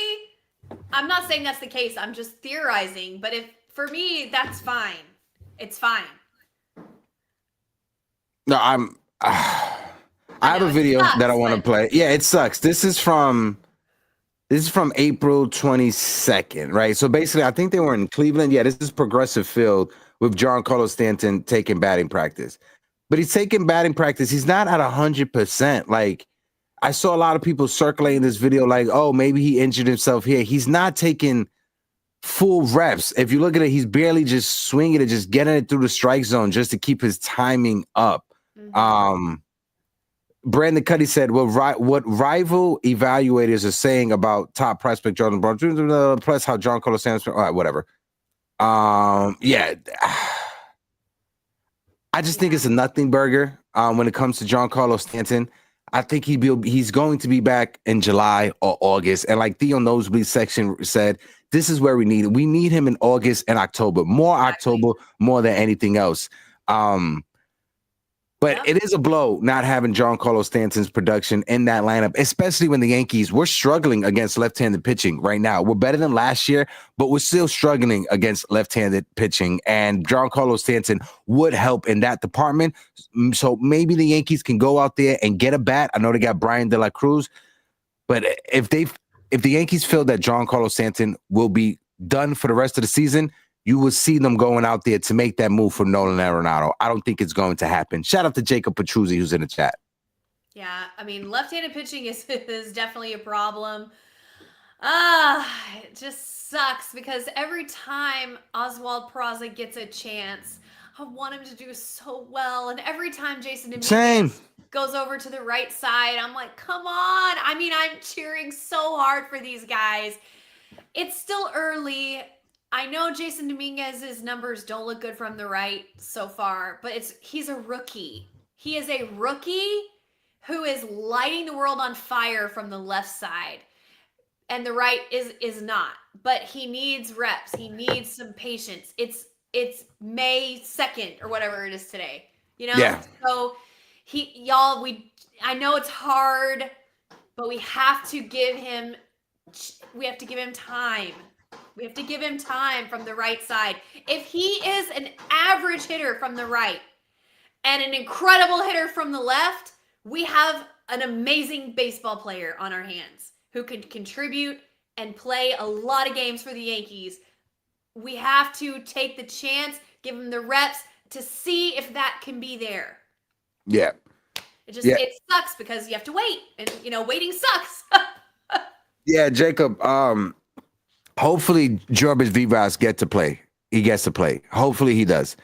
I'm not saying that's the case. I'm just theorizing. But for me, that's fine. It's fine. No, I have a video that I want to play. Yeah, it sucks. This is from April 22nd, right? So basically, I think they were in Cleveland. Yeah, this is Progressive Field with Giancarlo Stanton taking batting practice. But he's taking batting practice. He's not at 100%. Like, I saw a lot of people circulating this video like, oh, maybe he injured himself here. He's not taking full reps. If you look at it, he's barely just swinging it, just getting it through the strike zone just to keep his timing up. Brandon Cuddy said, what rival evaluators are saying about top prospect Jordan Brown, plus how Giancarlo Stanton, all right, whatever. Yeah. I just think it's a nothing burger when it comes to Giancarlo Stanton. I think he's going to be back in July or August. And like Theo Nosebleed section said, this is where we need him. We need him in August and October. More October, more than anything else. But it is a blow not having Giancarlo Stanton's production in that lineup, especially when the Yankees, we're struggling against left-handed pitching right now. We're better than last year, but we're still struggling against left-handed pitching, and Giancarlo Stanton would help in that department. So maybe the Yankees can go out there and get a bat. I know they got Brian De La Cruz, but if the Yankees feel that Giancarlo Stanton will be done for the rest of the season, you will see them going out there to make that move for Nolan Arenado. I don't think it's going to happen. Shout out to Jacob Petruzzi, who's in the chat. Yeah, I mean, left-handed pitching is definitely a problem. It just sucks because every time Oswald Peraza gets a chance, I want him to do so well. And every time Jason Dominguez goes over to the right side, I'm like, come on. I mean, I'm cheering so hard for these guys. It's still early. I know Jason Dominguez's numbers don't look good from the right so far, but he's a rookie. He is a rookie who is lighting the world on fire from the left side, and the right is not. But he needs reps. He needs some patience. It's May 2nd or whatever it is today. You know? Yeah. So I know it's hard, but we have to give him time. We have to give him time from the right side. If he is an average hitter from the right and an incredible hitter from the left, we have an amazing baseball player on our hands who can contribute and play a lot of games for the Yankees. We have to take the chance, give him the reps to see if that can be there. Yeah. It sucks because you have to wait, and waiting sucks. Yeah, Jacob. Hopefully Jorbis Vivas gets to play. He gets to play. Hopefully he does.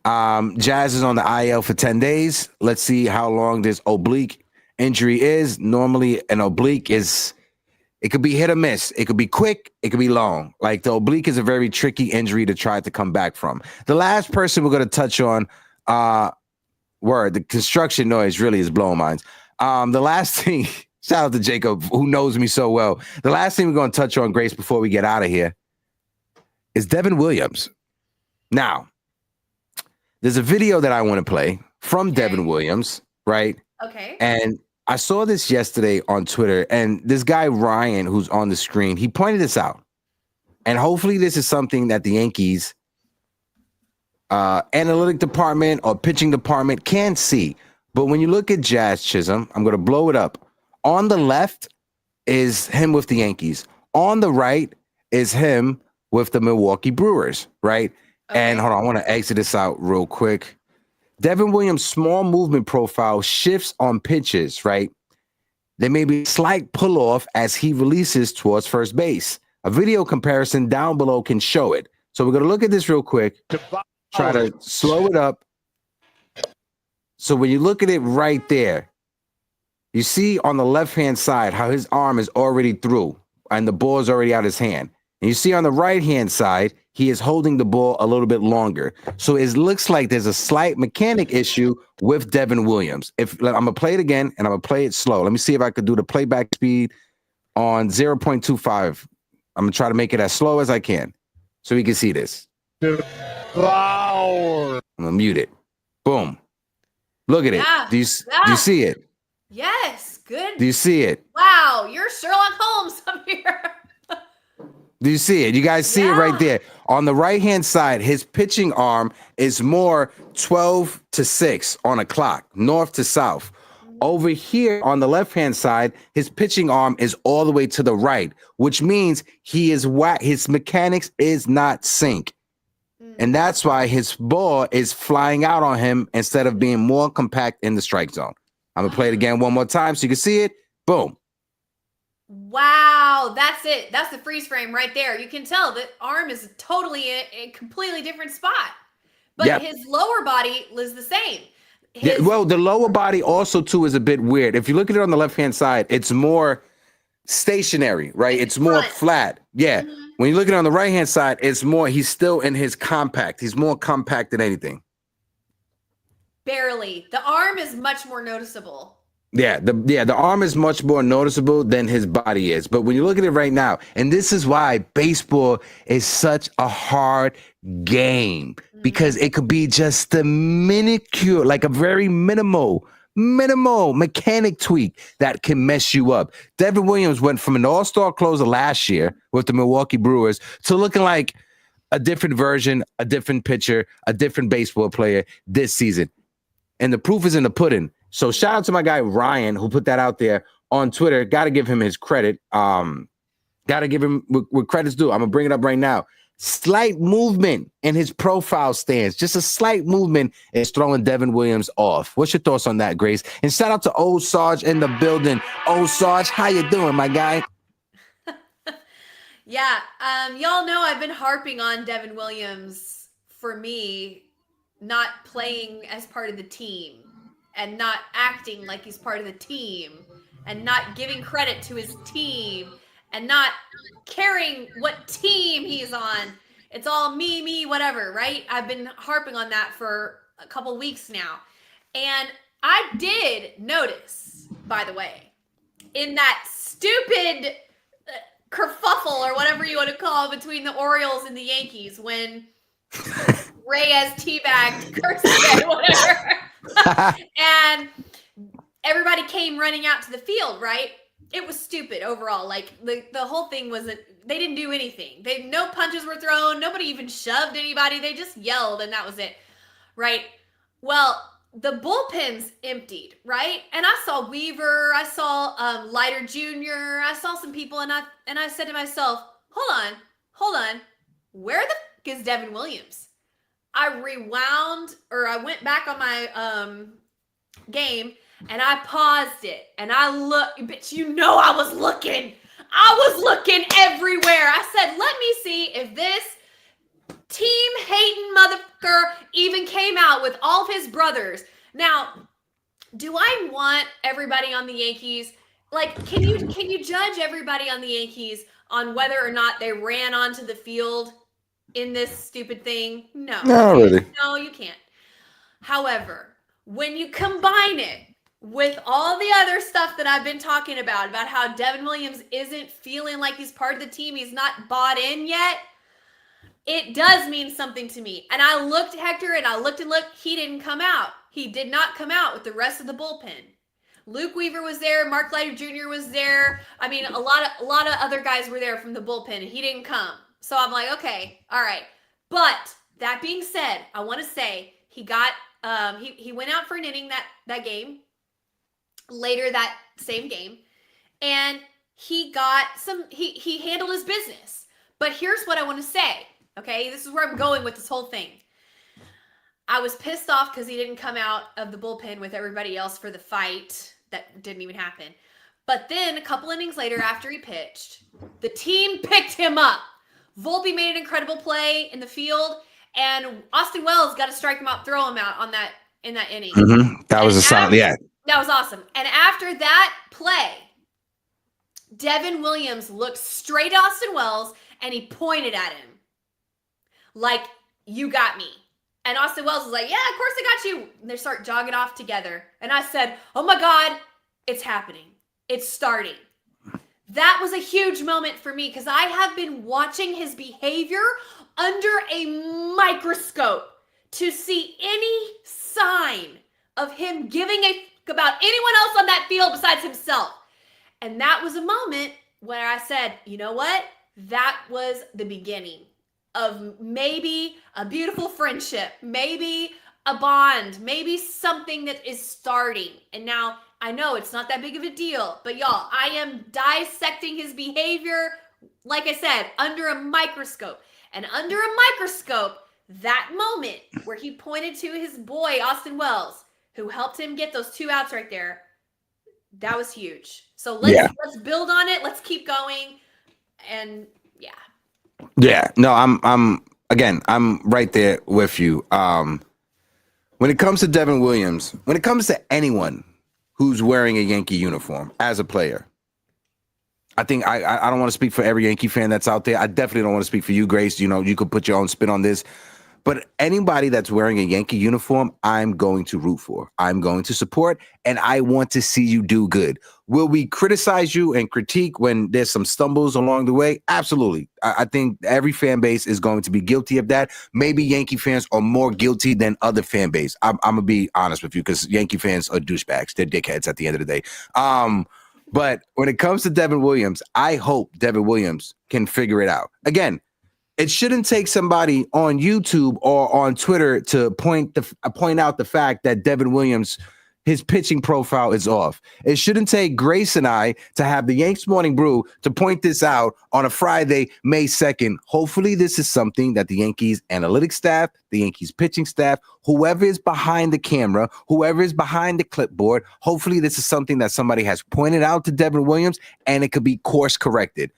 Jazz is on the IL for 10 days. Let's see how long this oblique injury is. Normally an oblique it could be hit or miss. It could be quick. It could be long. Like the oblique is a very tricky injury to try to come back from. The last person we're going to touch on, the construction noise really is blowing minds. The last thing, shout out to Jacob, who knows me so well. The last thing we're going to touch on, Grace, before we get out of here, is Devin Williams. Now, there's a video that I want to play from Devin Williams, right? Okay. And I saw this yesterday on Twitter, and this guy, Ryan, who's on the screen, he pointed this out. And hopefully this is something that the Yankees analytic department or pitching department can see. But when you look at Jazz Chisholm, I'm going to blow it up. On the left is him with the Yankees. On the right is him with the Milwaukee Brewers, right? Okay. And hold on, I want to exit this out real quick. Devin Williams' small movement profile shifts on pitches, right? There may be a slight pull-off as he releases towards first base. A video comparison down below can show it. So we're going to look at this real quick. Try to slow it up. So when you look at it right there, you see on the left-hand side how his arm is already through and the ball is already out of his hand. And you see on the right-hand side, he is holding the ball a little bit longer. So it looks like there's a slight mechanic issue with Devin Williams. I'm going to play it again, and I'm going to play it slow. Let me see if I could do the playback speed on 0.25. I'm going to try to make it as slow as I can so we can see this. I'm going to mute it. Boom. Look at it. Do you see it? Yes. Good. Do you see it? Wow. You're Sherlock Holmes up here. Do you see it? You guys see it right there. On the right-hand side, his pitching arm is more 12 to 6 on a clock, north to south. Over here on the left-hand side, his pitching arm is all the way to the right, which means his mechanics is not sync. And that's why his ball is flying out on him instead of being more compact in the strike zone. I'm going to play it again one more time so you can see it. Boom. Wow, that's it. That's the freeze frame right there. You can tell the arm is totally a completely different spot. But his lower body is the same. The lower body also, too, is a bit weird. If you look at it on the left-hand side, it's more stationary, right? It's more flat. Yeah. Mm-hmm. When you look at it on the right-hand side, it's more, he's still in his compact. He's more compact than anything. Barely. The arm is much more noticeable. The arm is much more noticeable than his body is. But when you look at it right now, and this is why baseball is such a hard game, because it could be just the minuscule, like a very minimal mechanic tweak that can mess you up. Devin Williams went from an all-star closer last year with the Milwaukee Brewers to looking like a different version, a different pitcher, a different baseball player this season. And the proof is in the pudding. So shout out to my guy, Ryan, who put that out there on Twitter. Got to give him his credit. Got to give him what credit's due. I'm going to bring it up right now. Slight movement in his profile stance. Just a slight movement is throwing Devin Williams off. What's your thoughts on that, Grace? And shout out to Old Sarge in the building. Old Sarge, how you doing, my guy? Y'all know I've been harping on Devin Williams for me not playing as part of the team. And not acting like he's part of the team, and not giving credit to his team, and not caring what team he's on. It's all me, whatever, right? I've been harping on that for a couple weeks now. And I did notice, by the way, in that stupid kerfuffle or whatever you want to call it between the Orioles and the Yankees when Reyes teabagged Kirsten, whatever. everybody came running out to the field, right? It was stupid overall. Like the whole thing wasn't, they didn't do anything. No punches were thrown. Nobody even shoved anybody. They just yelled and that was it, right? Well, the bullpen's emptied, right? And I saw Weaver, I saw Leiter Jr., I saw some people, and I said to myself, hold on, where the f*** is Devin Williams? I rewound, or I went back on my game, and I paused it, and I looked, bitch, you know I was looking. I was looking everywhere. I said, let me see if this team-hating motherfucker even came out with all of his brothers. Now, do I want everybody on the Yankees? Like, can you judge everybody on the Yankees on whether or not they ran onto the field in this stupid thing? No. Not really. No, you can't. However, when you combine it with all the other stuff that I've been talking about how Devin Williams isn't feeling like he's part of the team, he's not bought in yet, it does mean something to me. And I looked at Hector and I looked, he didn't come out. He did not come out with the rest of the bullpen. Luke Weaver was there. Mark Leiter Jr. was there. I mean, a lot of other guys were there from the bullpen and he didn't come. So I'm like, okay, all right. But that being said, I want to say he got, he went out for an inning that game, later that same game. And he got he handled his business. But here's what I want to say. Okay, this is where I'm going with this whole thing. I was pissed off because he didn't come out of the bullpen with everybody else for the fight. That didn't even happen. But then a couple innings later, after he pitched, the team picked him up. Volpe made an incredible play in the field, and Austin Wells got to strike him out, throw him out in that inning. Mm-hmm. That was a sign. Yeah, that was awesome. And after that play, Devin Williams looked straight at Austin Wells, and he pointed at him. Like, you got me. And Austin Wells was like, yeah, of course I got you. And they start jogging off together. And I said, oh my God, it's happening. It's starting. That was a huge moment for me because I have been watching his behavior under a microscope to see any sign of him giving a f- about anyone else on that field besides himself. And that was a moment where I said, you know what? That was the beginning of maybe a beautiful friendship, maybe a bond, maybe something that is starting. And now I know it's not that big of a deal, but y'all, I am dissecting his behavior, like I said, under a microscope. And under a microscope, that moment where he pointed to his boy, Austin Wells, who helped him get those 2 outs right there, that was huge. So let's build on it. Let's keep going. And yeah. Yeah, no, I'm right there with you. When it comes to Devin Williams, when it comes to anyone who's wearing a Yankee uniform as a player, I think I don't want to speak for every Yankee fan that's out there. I definitely don't want to speak for you, Grace. You know, you could put your own spin on this. But anybody that's wearing a Yankee uniform, I'm going to root for. I'm going to support, and I want to see you do good. Will we criticize you and critique when there's some stumbles along the way? Absolutely. I think every fan base is going to be guilty of that. Maybe Yankee fans are more guilty than other fan base. I'm going to be honest with you because Yankee fans are douchebags. They're dickheads at the end of the day. But when it comes to Devin Williams, I hope Devin Williams can figure it out. Again, it shouldn't take somebody on YouTube or on Twitter to point out the fact that Devin Williams, his pitching profile is off. It shouldn't take Grace and I to have the Yankees Morning Brew to point this out on a Friday, May 2nd. Hopefully this is something that the Yankees analytics staff, the Yankees pitching staff, whoever is behind the camera, whoever is behind the clipboard, hopefully this is something that somebody has pointed out to Devin Williams and it could be course corrected.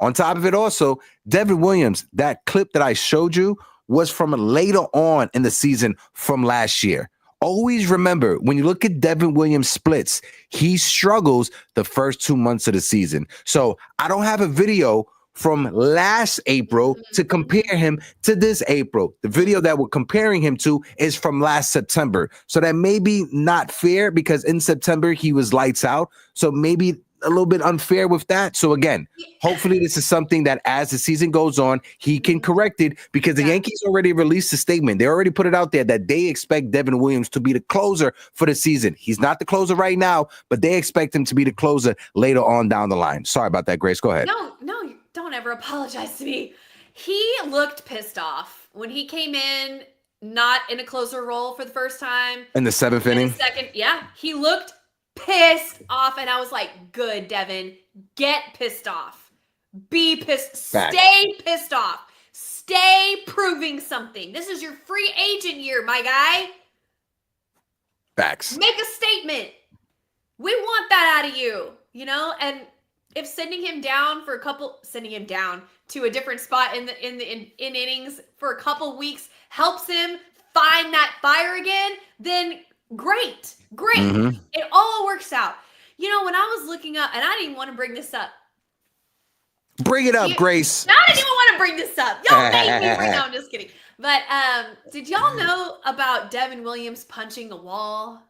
On top of it also, Devin Williams, that clip that I showed you was from later on in the season from last year. Always remember, when you look at Devin Williams splits, he struggles the first 2 months of the season. So I don't have a video from last April to compare him to this April. The video that we're comparing him to is from last September. So that may be not fair because in September he was lights out. So maybe a little bit unfair with that. So again, hopefully this is something that as the season goes on, he can correct it, because the Yankees already released a statement. They already put it out there that they expect Devin Williams to be the closer for the season. He's not the closer right now, but they expect him to be the closer later on down the line. Sorry about that, Grace. Go ahead. No, don't ever apologize to me. He looked pissed off when he came in, not in a closer role for the first time. In the 7th inning? Second, yeah. He looked pissed off, and I was like, good, Devin. Get pissed off. Be pissed. Back. Stay pissed off. Stay proving something. This is your free agent year, my guy. Facts. Make a statement. We want that out of you, you know? And if sending him down to a different spot in innings for a couple weeks helps him find that fire again, then great. Mm-hmm. It all works out. You know, when I was looking up, and I didn't even want to bring this up. Bring it up, Grace. I didn't even want to bring this up. Y'all made me bring it up. I'm just kidding. But did y'all know about Devin Williams punching a wall?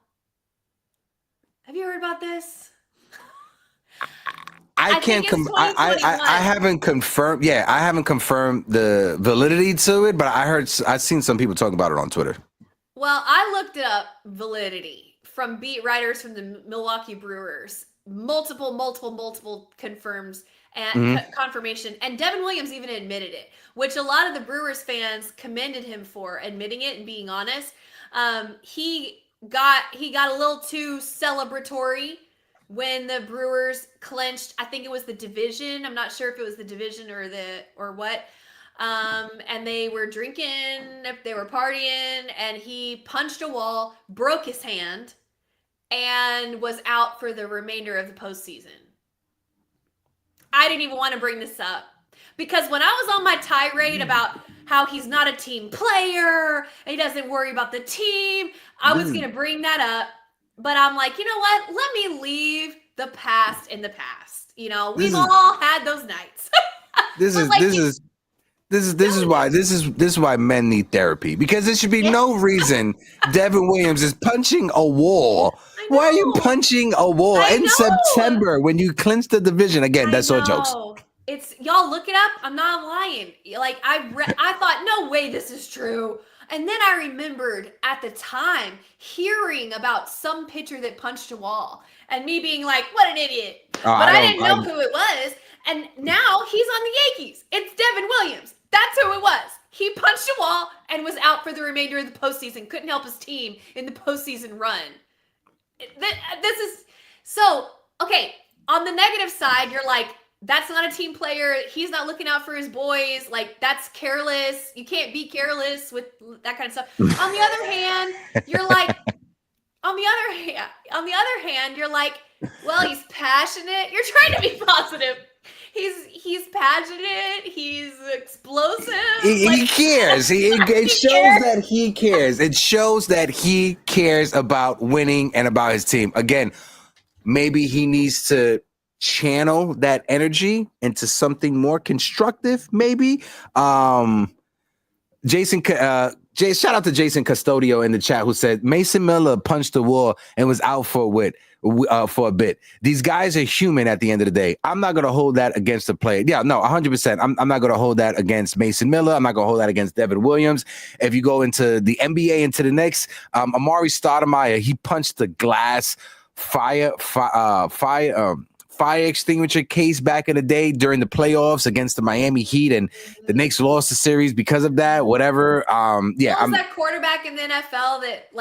Have you heard about this? I haven't confirmed. Yeah, I haven't confirmed the validity to it, but I've seen some people talking about it on Twitter. Well, I looked up validity from beat writers from the Milwaukee Brewers. Multiple confirms and confirmation. And Devin Williams even admitted it, which a lot of the Brewers fans commended him for admitting it and being honest. He got a little too celebratory when the Brewers clinched. I think it was the division. I'm not sure if it was the division or what. And they were drinking, they were partying, and he punched a wall, broke his hand, and was out for the remainder of the postseason. I didn't even want to bring this up because when I was on my tirade about how he's not a team player, and he doesn't worry about the team, I was going to bring that up. But I'm like, you know what? Let me leave the past in the past. You know, we've all had those nights. This is why men need therapy, because there should be no reason Devin Williams is punching a wall. Why are you punching a wall in September when you clinched the division? Again, that's all jokes. It's y'all look it up. I'm not lying. Like I thought, no way this is true. And then I remembered at the time hearing about some pitcher that punched a wall and me being like, what an idiot. But I didn't know who it was. And now he's on the Yankees. It's Devin Williams. That's who it was. He punched a wall and was out for the remainder of the postseason. Couldn't help his team in the postseason run. This is so, okay, on the negative side, you're like, that's not a team player. He's not looking out for his boys. Like, that's careless. You can't be careless with that kind of stuff. On the other hand, you're like, you're like, well, he's passionate. You're trying to be positive. He's passionate. He's explosive. He cares. It shows that he cares. It shows that he cares about winning and about his team. Again, maybe he needs to channel that energy into something more constructive. Maybe. Shout out to Jason Custodio in the chat who said Mason Miller punched the wall and was out for a bit. These guys are human at the end of the day. I'm not going to hold that against the player. Yeah, no, 100%. I'm not going to hold that against Mason Miller. I'm not going to hold that against Devin Williams. If you go into the NBA, into the Knicks, Amari Stoudemire, he punched the glass fire extinguisher case back in the day during the playoffs against the Miami Heat, and the Knicks lost the series because of that. Whatever. Was that quarterback in the NFL that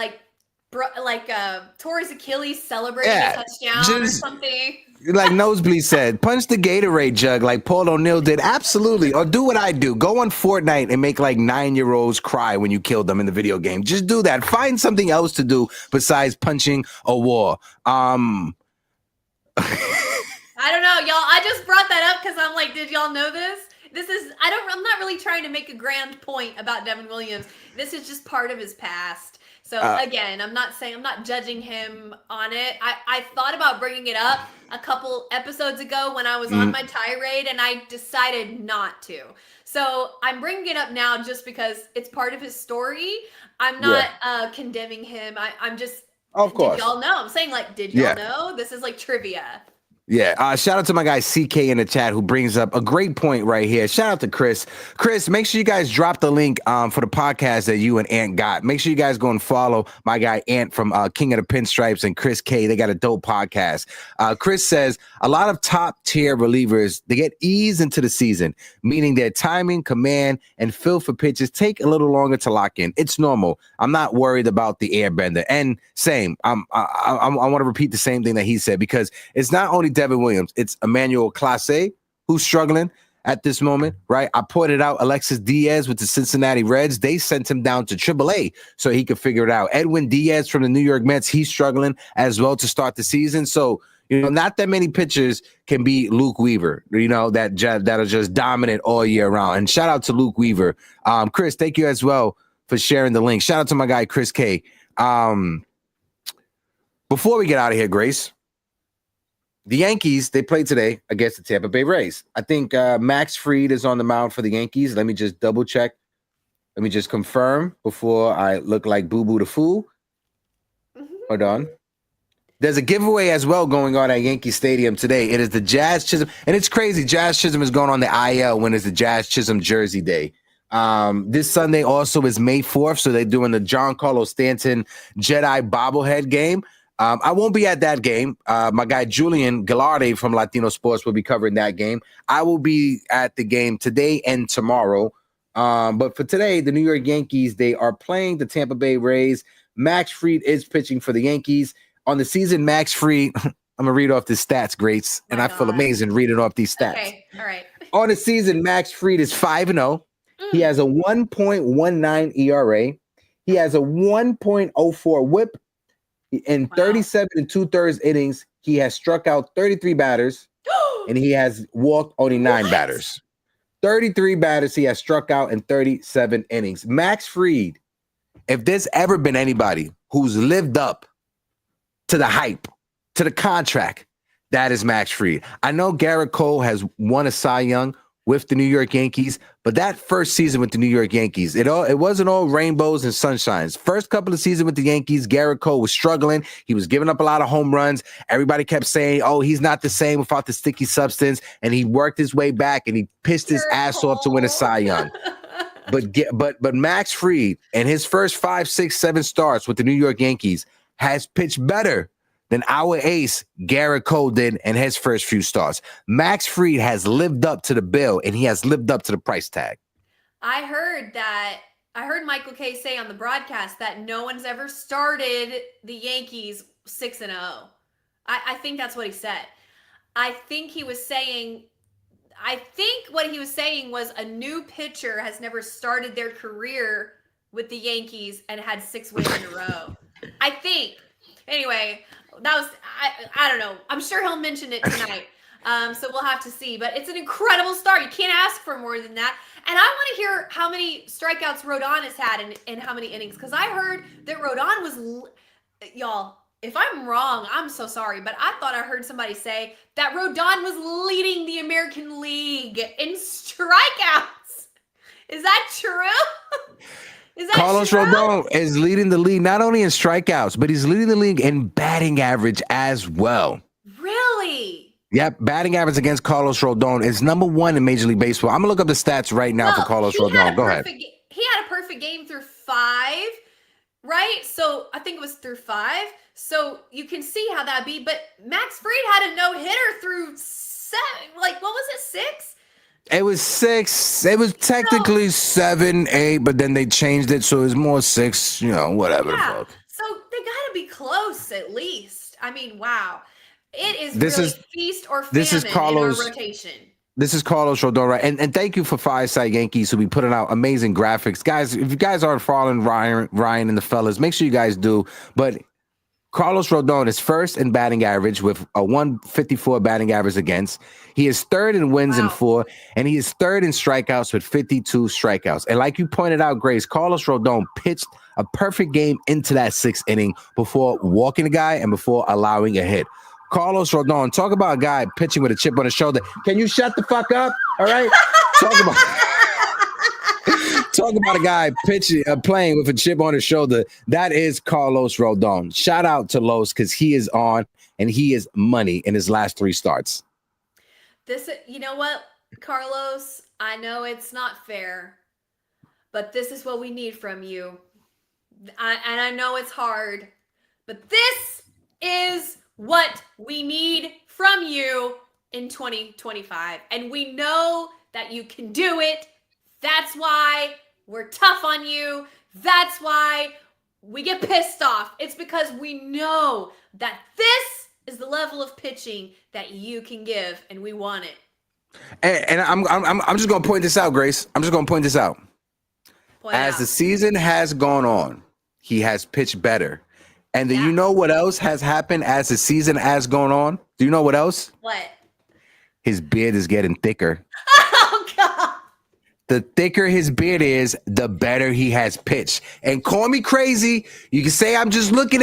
tore his Achilles celebrating a touchdown or something? Like Nosebleed said, punch the Gatorade jug like Paul O'Neill did. Absolutely. Or do what I do. Go on Fortnite and make like 9-year-olds cry when you kill them in the video game. Just do that. Find something else to do besides punching a wall. I don't know, y'all. I just brought that up because I'm like, did y'all know this? I'm not really trying to make a grand point about Devin Williams. This is just part of his past. So again, I'm not judging him on it. I thought about bringing it up a couple episodes ago when I was on my tirade, and I decided not to. So I'm bringing it up now just because it's part of his story. I'm not condemning him. I'm just, of course. Did y'all know? I'm saying, like, did y'all know? This is like trivia. Yeah. Shout out to my guy CK in the chat who brings up a great point right here. Shout out to Chris. Chris, make sure you guys drop the link for the podcast that you and Ant got. Make sure you guys go and follow my guy Ant from King of the Pinstripes and Chris K. They got a dope podcast. Chris says a lot of top tier relievers, they get eased into the season, meaning their timing, command, and feel for pitches take a little longer to lock in. It's normal. I'm not worried about the airbender. And same, I want to repeat the same thing that he said, because it's not only Devin Williams, it's Emmanuel Clase who's struggling at this moment, right? I pointed out Alexis Diaz with the Cincinnati Reds. They sent him down to AAA so he could figure it out. Edwin Diaz from the New York Mets, he's struggling as well to start the season. So, not that many pitchers can be Luke Weaver, that are just dominant all year round. And shout out to Luke Weaver. Chris, thank you as well for sharing the link. Shout out to my guy, Chris K. Before we get out of here, Grace, the Yankees, they played today against the Tampa Bay Rays. I think Max Fried is on the mound for the Yankees. Let me just double check. Let me just confirm before I look like Boo-Boo the Fool. Hold on. There's a giveaway as well going on at Yankee Stadium today. It is the Jazz Chisholm. And it's crazy. Jazz Chisholm is going on the IL when it's the Jazz Chisholm Jersey Day. This Sunday also is May 4th. So they're doing the Giancarlo Stanton Jedi bobblehead game. I won't be at that game. My guy Julian Gallardi from Latino Sports will be covering that game. I will be at the game today and tomorrow. But for today, the New York Yankees, they are playing the Tampa Bay Rays. Max Fried is pitching for the Yankees. On the season, Max Fried, I'm going to read off the stats, Grace, and I feel amazing reading off these stats. Okay, all right. On the season, Max Fried is 5-0. He has a 1.19 ERA. He has a 1.04 whip. In 37 2/3 innings, he has struck out 33 batters, and he has walked only 9 batters. 33 batters he has struck out in 37 innings. Max Fried, if there's ever been anybody who's lived up to the hype, to the contract, that is Max Fried. I know Garrett Cole has won a Cy Young with the New York Yankees, but that first season with the New York Yankees, it wasn't all rainbows and sunshines. First couple of seasons with the Yankees, Garrett Cole was struggling. He was giving up a lot of home runs. Everybody kept saying, oh, he's not the same without the sticky substance, and he worked his way back, and he pissed his ass off to win a Cy Young. But Max Fried, in his first 5, 6, 7 starts with the New York Yankees, has pitched better than our ace, Garrett Cole, did in his first few starts. Max Fried has lived up to the bill, and he has lived up to the price tag. I heard Michael Kay say on the broadcast that no one's ever started the Yankees 6-0. I think that's what he said. I think what he was saying was a new pitcher has never started their career with the Yankees and had 6 wins in a row. I think. Anyway, that was, I don't know. I'm sure he'll mention it tonight. So we'll have to see. But it's an incredible start. You can't ask for more than that. And I want to hear how many strikeouts Rodon has had in how many innings. Because I heard that Rodon was, y'all, if I'm wrong, I'm so sorry. But I thought I heard somebody say that Rodon was leading the American League in strikeouts. Is that true? Carlos Rodon is leading the league not only in strikeouts, but he's leading the league in batting average as well. Really? Yep, batting average against Carlos Rodon is number 1 in Major League Baseball. I'm going to look up the stats right now for Carlos Rodon. Go ahead. He had a perfect game through 5, right? So I think it was through 5. So you can see how that'd be. But Max Fried had a no-hitter through 7. Like, what was it, 6? It was 6. It was technically 7, 8, but then they changed it, so it was more 6. Whatever. Yeah. The fuck. So they got to be close at least. I mean, wow. It is feast or famine in our rotation. This is Carlos Rodon, right? And thank you for Fireside Yankees who be putting out amazing graphics, guys. If you guys aren't following Ryan and the fellas, make sure you guys do. But Carlos Rodon is first in batting average with a 154 batting average against. He is third in wins in 4, and he is third in strikeouts with 52 strikeouts. And like you pointed out, Grace, Carlos Rodon pitched a perfect game into that 6th inning before walking the guy and before allowing a hit. Carlos Rodon, talk about a guy pitching with a chip on his shoulder. Can you shut the fuck up? All right? Talk Talk about a guy pitching, playing with a chip on his shoulder. That is Carlos Rodon. Shout out to Los because he is on and he is money in his last 3 starts. You know what, Carlos? I know it's not fair, but this is what we need from you. And I know it's hard, but this is what we need from you in 2025. And we know that you can do it. That's why we're tough on you. That's why we get pissed off. It's because we know that this is the level of pitching that you can give, and we want it. And I'm just gonna point this out, Grace. I'm just gonna point this out. As the season has gone on, he has pitched better. And do you know what else has happened as the season has gone on? Do you know what else? What? His beard is getting thicker. Oh, God. The thicker his beard is, the better he has pitched. And call me crazy. You can say I'm just looking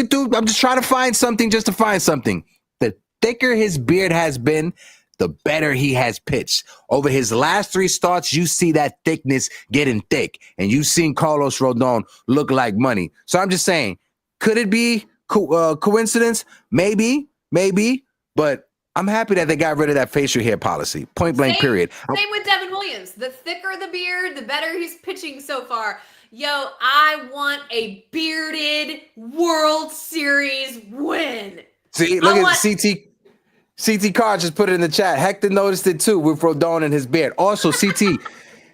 through. I'm just trying to find something just to find something. The thicker his beard has been, the better he has pitched. Over his last 3 starts, you see that thickness getting thick. And you've seen Carlos Rodon look like money. So I'm just saying, could it be coincidence? Maybe. But I'm happy that they got rid of that facial hair policy. Point blank, period. Same with Devin Williams. The thicker the beard, the better he's pitching so far. Yo, I want a bearded World Series win. See, look at CT Carr just put it in the chat. Hector noticed it too with Rodon and his beard. Also,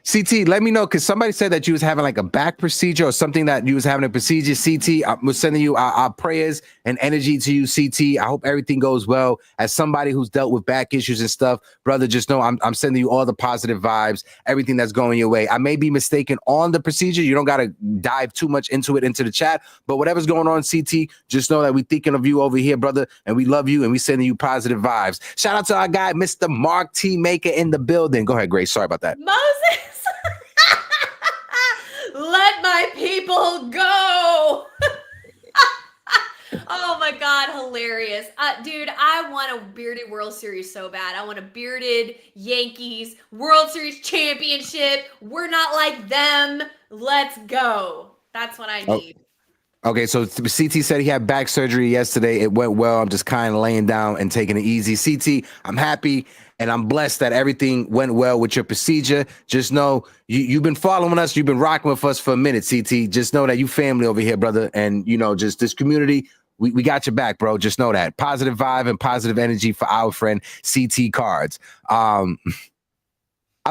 CT, let me know, because somebody said that you was having like a back procedure or something, that you was having a procedure. CT, I'm sending you our prayers and energy to you, CT. I hope everything goes well. As somebody who's dealt with back issues and stuff, brother, just know I'm sending you all the positive vibes, everything that's going your way. I may be mistaken on the procedure. You don't got to dive too much into the chat, but whatever's going on, CT, just know that we thinking of you over here, brother, and we love you and we sending you positive vibes. Shout out to our guy, Mr. Mark T. Maker in the building. Go ahead, Grace. Sorry about that. Moses! Let my people go. Oh my God, hilarious. Dude, I want a bearded World Series so bad. I want a bearded Yankees World Series championship. We're not like them. Let's go. That's what I need. Okay, so CT said he had back surgery yesterday. It went well. I'm just kind of laying down and taking it easy. CT, I'm happy and I'm blessed that everything went well with your procedure. Just know you've been following us. You've been rocking with us for a minute, CT. Just know that you family over here, brother. And, just this community, we got your back, bro. Just know that. Positive vibe and positive energy for our friend CT Cards. I'm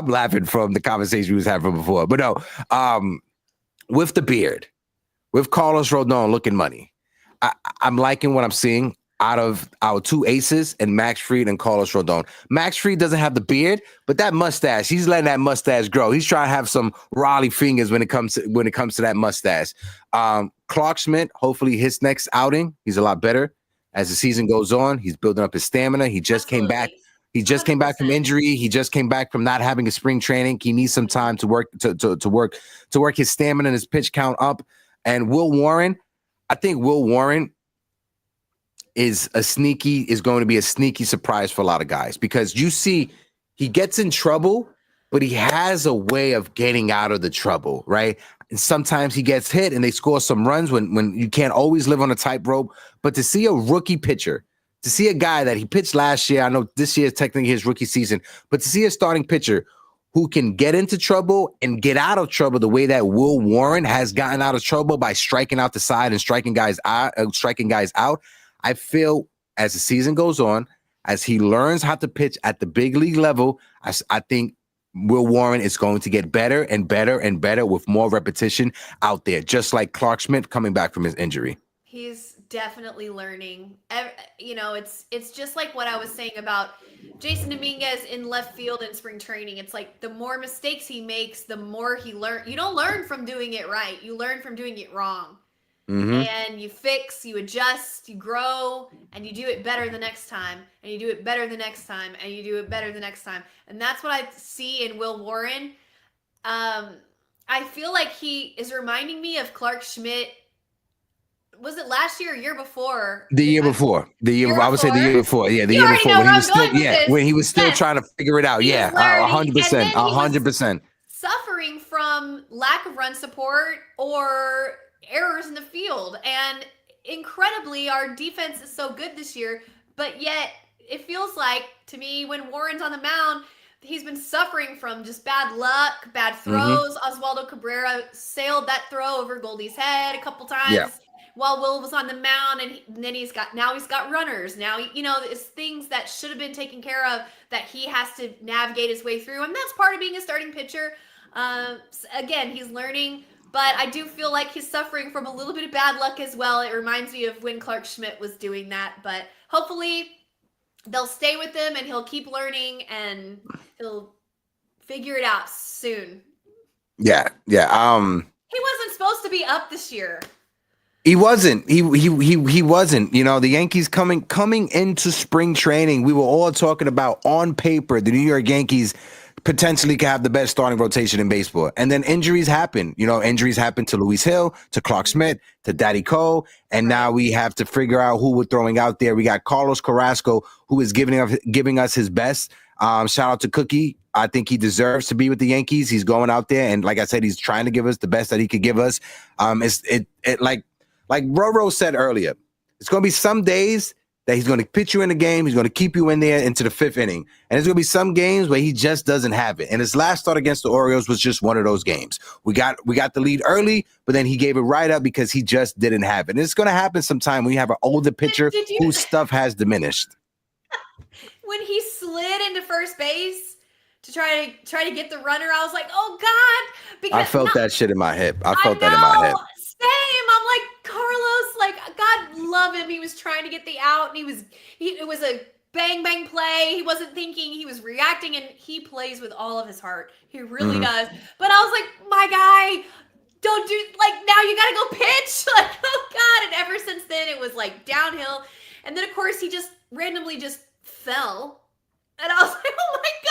laughing from the conversation we was having before. But no, with the beard, with Carlos Rodon looking money, I'm liking what I'm seeing out of our 2 aces and Max Fried and Carlos Rodon. Max Fried doesn't have the beard, but that mustache, he's letting that mustache grow. He's trying to have some Raleigh fingers when it comes to that mustache. Clark Schmidt, hopefully his next outing, he's a lot better as the season goes on. He's building up his stamina. He just came back. He just came back from injury. He just came back from not having a spring training. He needs some time to work his stamina and his pitch count up. And Will Warren, I think Will Warren is going to be a sneaky surprise for a lot of guys, because you see he gets in trouble, but he has a way of getting out of the trouble, right? And sometimes he gets hit and they score some runs when you can't always live on a tightrope. But to see a rookie pitcher, to see a guy that he pitched last year, I know this year is technically his rookie season, but to see a starting pitcher who can get into trouble and get out of trouble the way that Will Warren has gotten out of trouble by striking out the side and striking guys out, I feel as the season goes on, as he learns how to pitch at the big league level, I think Will Warren is going to get better and better and better with more repetition out there, just like Clark Schmidt coming back from his injury. He's definitely learning. It's just like what I was saying about Jason Dominguez in left field in spring training. It's like the more mistakes he makes, the more he learns. You don't learn from doing it right. You learn from doing it wrong. Mm-hmm. And you fix, you adjust, you grow, and you do it better the next time, and you do it better the next time, and you do it better the next time. And that's what I see in Will Warren. I feel like he is reminding me of Clark Schmidt. Was it last year or year before? The year before. I would say the year before. Yeah, the year before when he was still trying to figure it out. Yeah, 100%. 100%. suffering from lack of run support or errors in the field. And incredibly, our defense is so good this year, but yet it feels like, to me, when Warren's on the mound, he's been suffering from just bad luck, bad throws. Oswaldo Cabrera sailed that throw over Goldie's head a couple times while Will was on the mound, and then he's got runners. Now, it's things that should have been taken care of that he has to navigate his way through, and that's part of being a starting pitcher. Again, he's learning, but I do feel like he's suffering from a little bit of bad luck as well. It reminds me of when Clark Schmidt was doing that, but hopefully they'll stay with him and he'll keep learning and he'll figure it out soon. Yeah. He wasn't supposed to be up this year. He wasn't. He wasn't. The Yankees coming into spring training, we were all talking about, on paper, the New York Yankees potentially could have the best starting rotation in baseball. And then injuries happen. Injuries happen to Luis Hill, to Clark Schmidt, to Daddy Cole. And now we have to figure out who we're throwing out there. We got Carlos Carrasco, who is giving us his best. Shout out to Cookie. I think he deserves to be with the Yankees. He's going out there, and like I said, he's trying to give us the best that he could give us. Like Roro said earlier, it's going to be some days that he's going to pitch you in the game. He's going to keep you in there into the fifth inning. And there's going to be some games where he just doesn't have it. And his last start against the Orioles was just one of those games. We got the lead early, but then he gave it right up because he just didn't have it. And it's going to happen sometime when you have an older pitcher whose stuff has diminished. When he slid into first base to try to get the runner, I was like, oh God. Because I felt that shit in my hip. I felt that in my hip. Same. I'm like, Carlos, God love him. He was trying to get the out, and it was a bang bang play. He wasn't thinking, he was reacting, and he plays with all of his heart. He really does. But I was like, my guy, don't do, now you gotta go pitch. Oh God. And ever since then it was downhill. And then of course he just randomly just fell. And I was like, oh my God.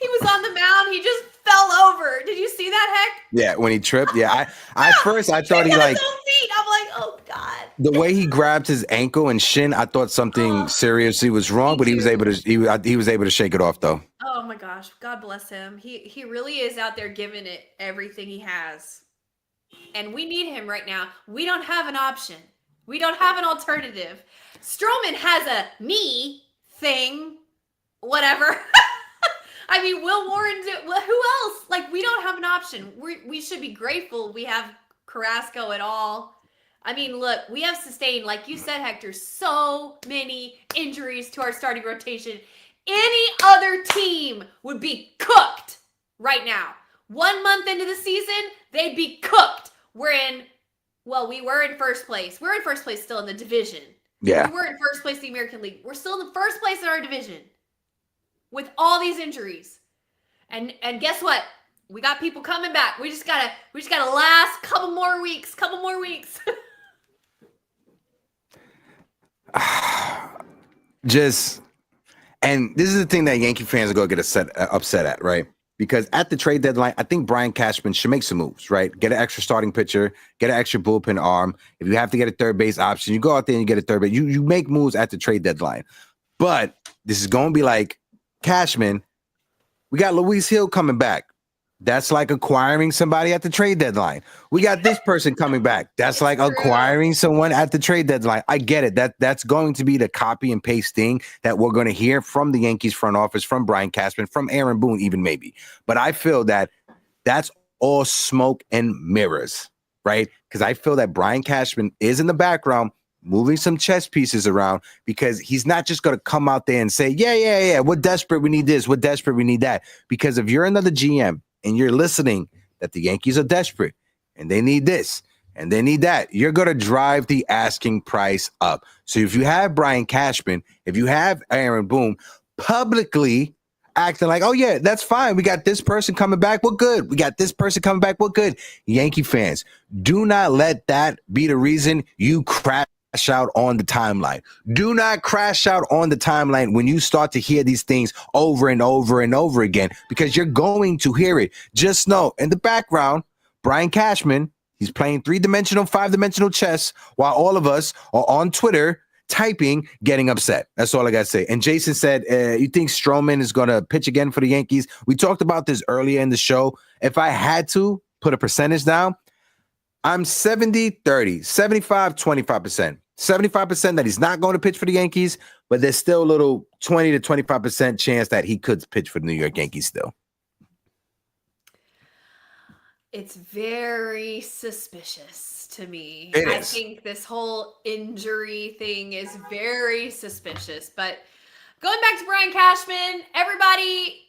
He was on the mound. He just fell over. Did you see that, Heck? Yeah, when he tripped. Yeah, I thought he his own feet. I'm like, oh God. The way he grabbed his ankle and shin, I thought something seriously was wrong, but he was able to shake it off though. Oh my gosh, God bless him. He really is out there giving it everything he has, and we need him right now. We don't have an option. We don't have an alternative. Stroman has a knee thing, whatever. I mean, Will Warren, who else? We don't have an option. We should be grateful we have Carrasco at all. I mean, look, we have sustained, like you said, Hector, so many injuries to our starting rotation. Any other team would be cooked right now. 1 month into the season, they'd be cooked. We were in first place. We're in first place still in the division. Yeah. We were in first place in the American League. We're still in the first place in our division with all these injuries. And guess what? We got people coming back. We just gotta last couple more weeks. And this is the thing that Yankee fans are going to get upset at, right? Because at the trade deadline, I think Brian Cashman should make some moves, right? Get an extra starting pitcher, get an extra bullpen arm. If you have to get a third base option, you go out there and you get a third base. You make moves at the trade deadline. But this is going to be like Cashman. We got Luis Hill coming back. That's like acquiring somebody at the trade deadline. We got this person coming back. That's like acquiring someone at the trade deadline. I get it. That's going to be the copy and paste thing that we're going to hear from the Yankees front office, from Brian Cashman, from Aaron Boone, even maybe. But I feel that that's all smoke and mirrors, right? Because I feel that Brian Cashman is in the background moving some chess pieces around, because he's not just going to come out there and say, yeah, we're desperate, we need this, we're desperate, we need that. Because if you're another GM and you're listening that the Yankees are desperate and they need this and they need that, you're going to drive the asking price up. So if you have Brian Cashman, if you have Aaron Boone publicly acting like, oh yeah, that's fine, we got this person coming back, we're good, we got this person coming back, we're good. Yankee fans, do not let that be the reason you crash out on the timeline. Do not crash out on the timeline when you start to hear these things over and over and over again, because you're going to hear it. Just know in the background, Brian Cashman, he's playing 3-dimensional, 5-dimensional chess while all of us are on Twitter typing, getting upset. That's all I got to say. And Jason said, you think Stroman is going to pitch again for the Yankees? We talked about this earlier in the show. If I had to put a percentage down, I'm 70-30, 75-25%. 75% that he's not going to pitch for the Yankees, but there's still a little 20 to 25% chance that he could pitch for the New York Yankees still. It's very suspicious to me. I think this whole injury thing is very suspicious. But going back to Brian Cashman, everybody,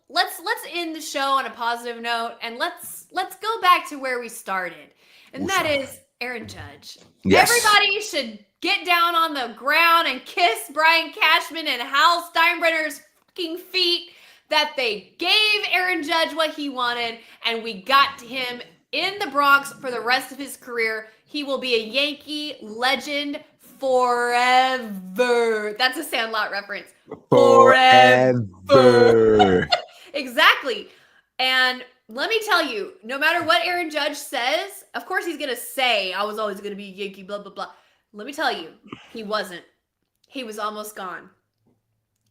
let's end the show on a positive note, and let's go back to where we started, and that is Aaron Judge. Yes. Everybody should get down on the ground and kiss Brian Cashman and Hal Steinbrenner's fucking feet that they gave Aaron Judge what he wanted, and we got him in the Bronx for the rest of his career. He will be a Yankee legend forever. That's a Sandlot reference. Forever. Exactly. And let me tell you, no matter what Aaron Judge says, of course he's going to say, I was always going to be a Yankee, blah, blah, blah. Let me tell you, he wasn't. He was almost gone.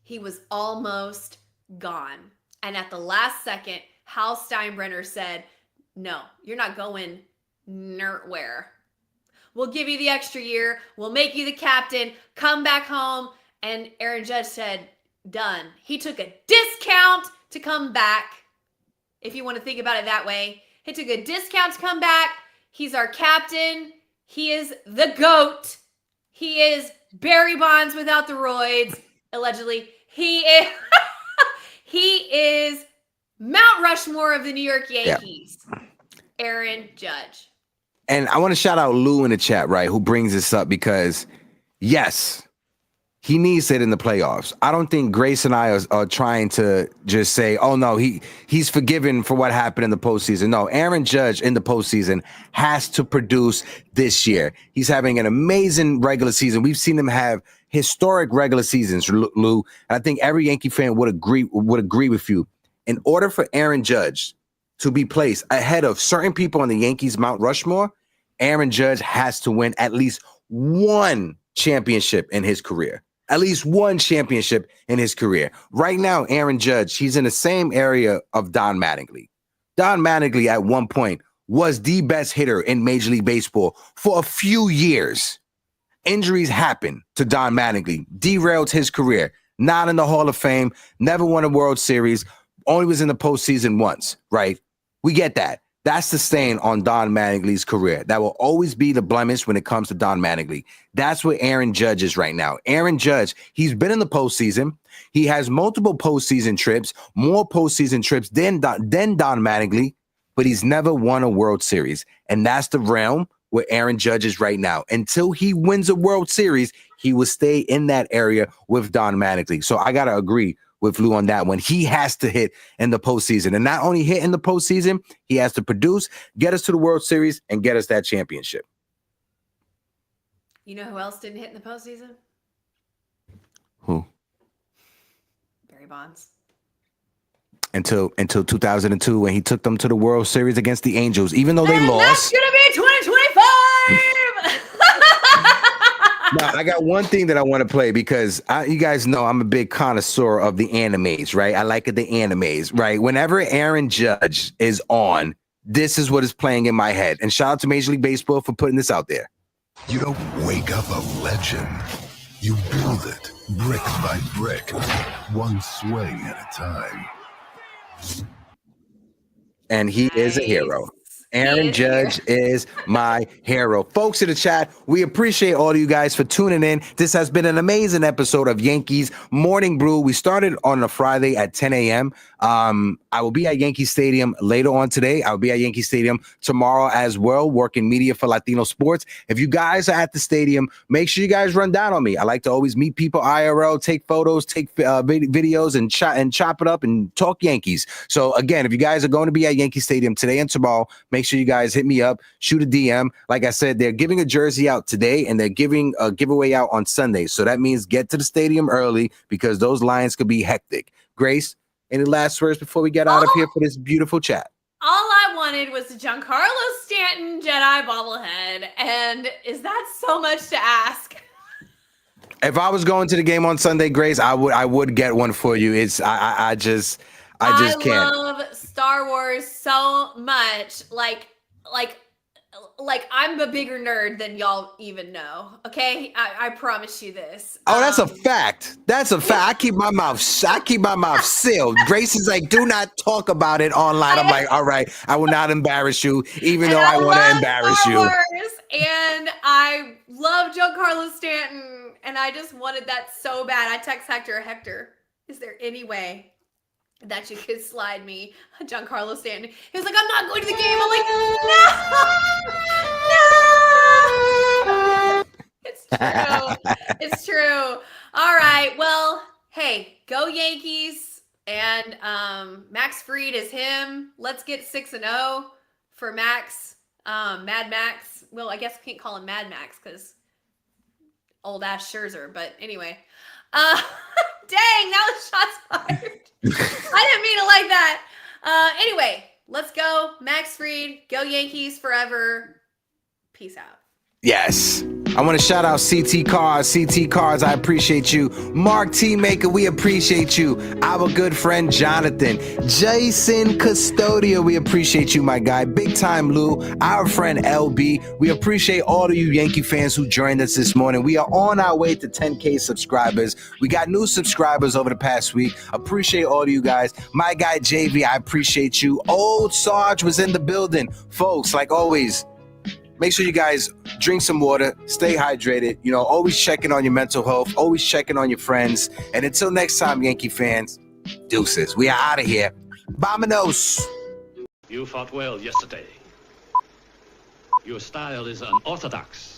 He was almost gone. And at the last second, Hal Steinbrenner said, no, you're not going nowhere. We'll give you the extra year. We'll make you the captain. Come back home. And Aaron Judge said, done. He took a discount to come back. If you want to think about it that way, he took a discount to come back. He's our captain. He is the GOAT. He is Barry Bonds without the roids, allegedly. He is Mount Rushmore of the New York Yankees. Yeah. Aaron Judge. And I want to shout out Lou in the chat, right, who brings this up because, yes, he needs it in the playoffs. I don't think Grace and I are trying to just say, oh, no, he's forgiven for what happened in the postseason. No, Aaron Judge in the postseason has to produce this year. He's having an amazing regular season. We've seen him have historic regular seasons, Lou. And I think every Yankee fan would agree with you. In order for Aaron Judge to be placed ahead of certain people on the Yankees Mount Rushmore, Aaron Judge has to win at least one championship in his career. At least one championship in his career. Right now, Aaron Judge, he's in the same area of Don Mattingly. Don Mattingly at one point was the best hitter in Major League Baseball for a few years. Injuries happened to Don Mattingly, derailed his career. Not in the Hall of Fame, never won a World Series, only was in the postseason once, right? We get that. That's the stain on Don Mattingly's career. That will always be the blemish when it comes to Don Mattingly. That's where Aaron Judge is right now. Aaron Judge, he's been in the postseason. He has multiple postseason trips, more postseason trips than Don Mattingly, but he's never won a World Series. And that's the realm where Aaron Judge is right now. Until he wins a World Series, he will stay in that area with Don Mattingly. So I got to agree with Lou on that one. He has to hit in the postseason. And not only hit in the postseason, he has to produce, get us to the World Series, and get us that championship. You know who else didn't hit in the postseason? Who? Barry Bonds. Until 2002, when he took them to the World Series against the Angels, even though they lost. That's going to be 2025! Now, I got one thing that I want to play because you guys know I'm a big connoisseur of the animes, right? I like the animes, right? Whenever Aaron Judge is on, this is what is playing in my head. And shout out to Major League Baseball for putting this out there. You don't wake up a legend. You build it brick by brick, one swing at a time. And he is a hero. Aaron Judge is my hero. Folks in the chat, we appreciate all of you guys for tuning in. This has been an amazing episode of Yankees Morning Brew. We started on a Friday at 10 a.m. I will be at Yankee Stadium later on today. I'll be at Yankee Stadium tomorrow as well, working media for Latino sports. If you guys are at the stadium, make sure you guys run down on me. I like to always meet people IRL, take photos, take videos, and chop it up and talk Yankees. So again, if you guys are going to be at Yankee Stadium today and tomorrow, make sure you guys hit me up, shoot a DM. Like I said, they're giving a jersey out today and they're giving a giveaway out on Sunday. So that means get to the stadium early because those lines could be hectic. Grace, any last words before we get out of here for this beautiful chat? All I wanted was the Giancarlo Stanton Jedi bobblehead. And is that so much to ask? If I was going to the game on Sunday, Grace, I would get one for you. It's I just can't. I love Star Wars so much. Like I'm a bigger nerd than y'all even know. Okay, I promise you this. Oh, that's a fact. That's a fact. I keep my mouth sealed. Grace is like, do not talk about it online. I'm like, all right, I will not embarrass you, even though I want to embarrass Star you. Wars, and I love Giancarlo Stanton, and I just wanted that so bad. I text Hector, is there any way that you could slide me Giancarlo Stanton? He was like, I'm not going to the game. I'm like, no. It's true. It's true. All right. Well, hey, go Yankees. And Max Fried is him. Let's get 6-0 for Max. Mad Max. Well, I guess we can't call him Mad Max because old ass Scherzer. But anyway. Dang, that was shots fired. I didn't mean it like that. Anyway, let's go. Max Fried, go Yankees forever. Peace out. Yes. I want to shout out CT Cars. CT Cars, I appreciate you. Mark T Maker, we appreciate you. Our good friend Jonathan. Jason Custodio, we appreciate you, my guy. Big Time Lou, our friend LB. We appreciate all of you Yankee fans who joined us this morning. We are on our way to 10K subscribers. We got new subscribers over the past week. Appreciate all of you guys. My guy JV, I appreciate you. Old Sarge was in the building. Folks, like always, make sure you guys drink some water, stay hydrated, always checking on your mental health, always checking on your friends. And until next time, Yankee fans, deuces. We are out of here. Vamonos. You fought well yesterday. Your style is unorthodox.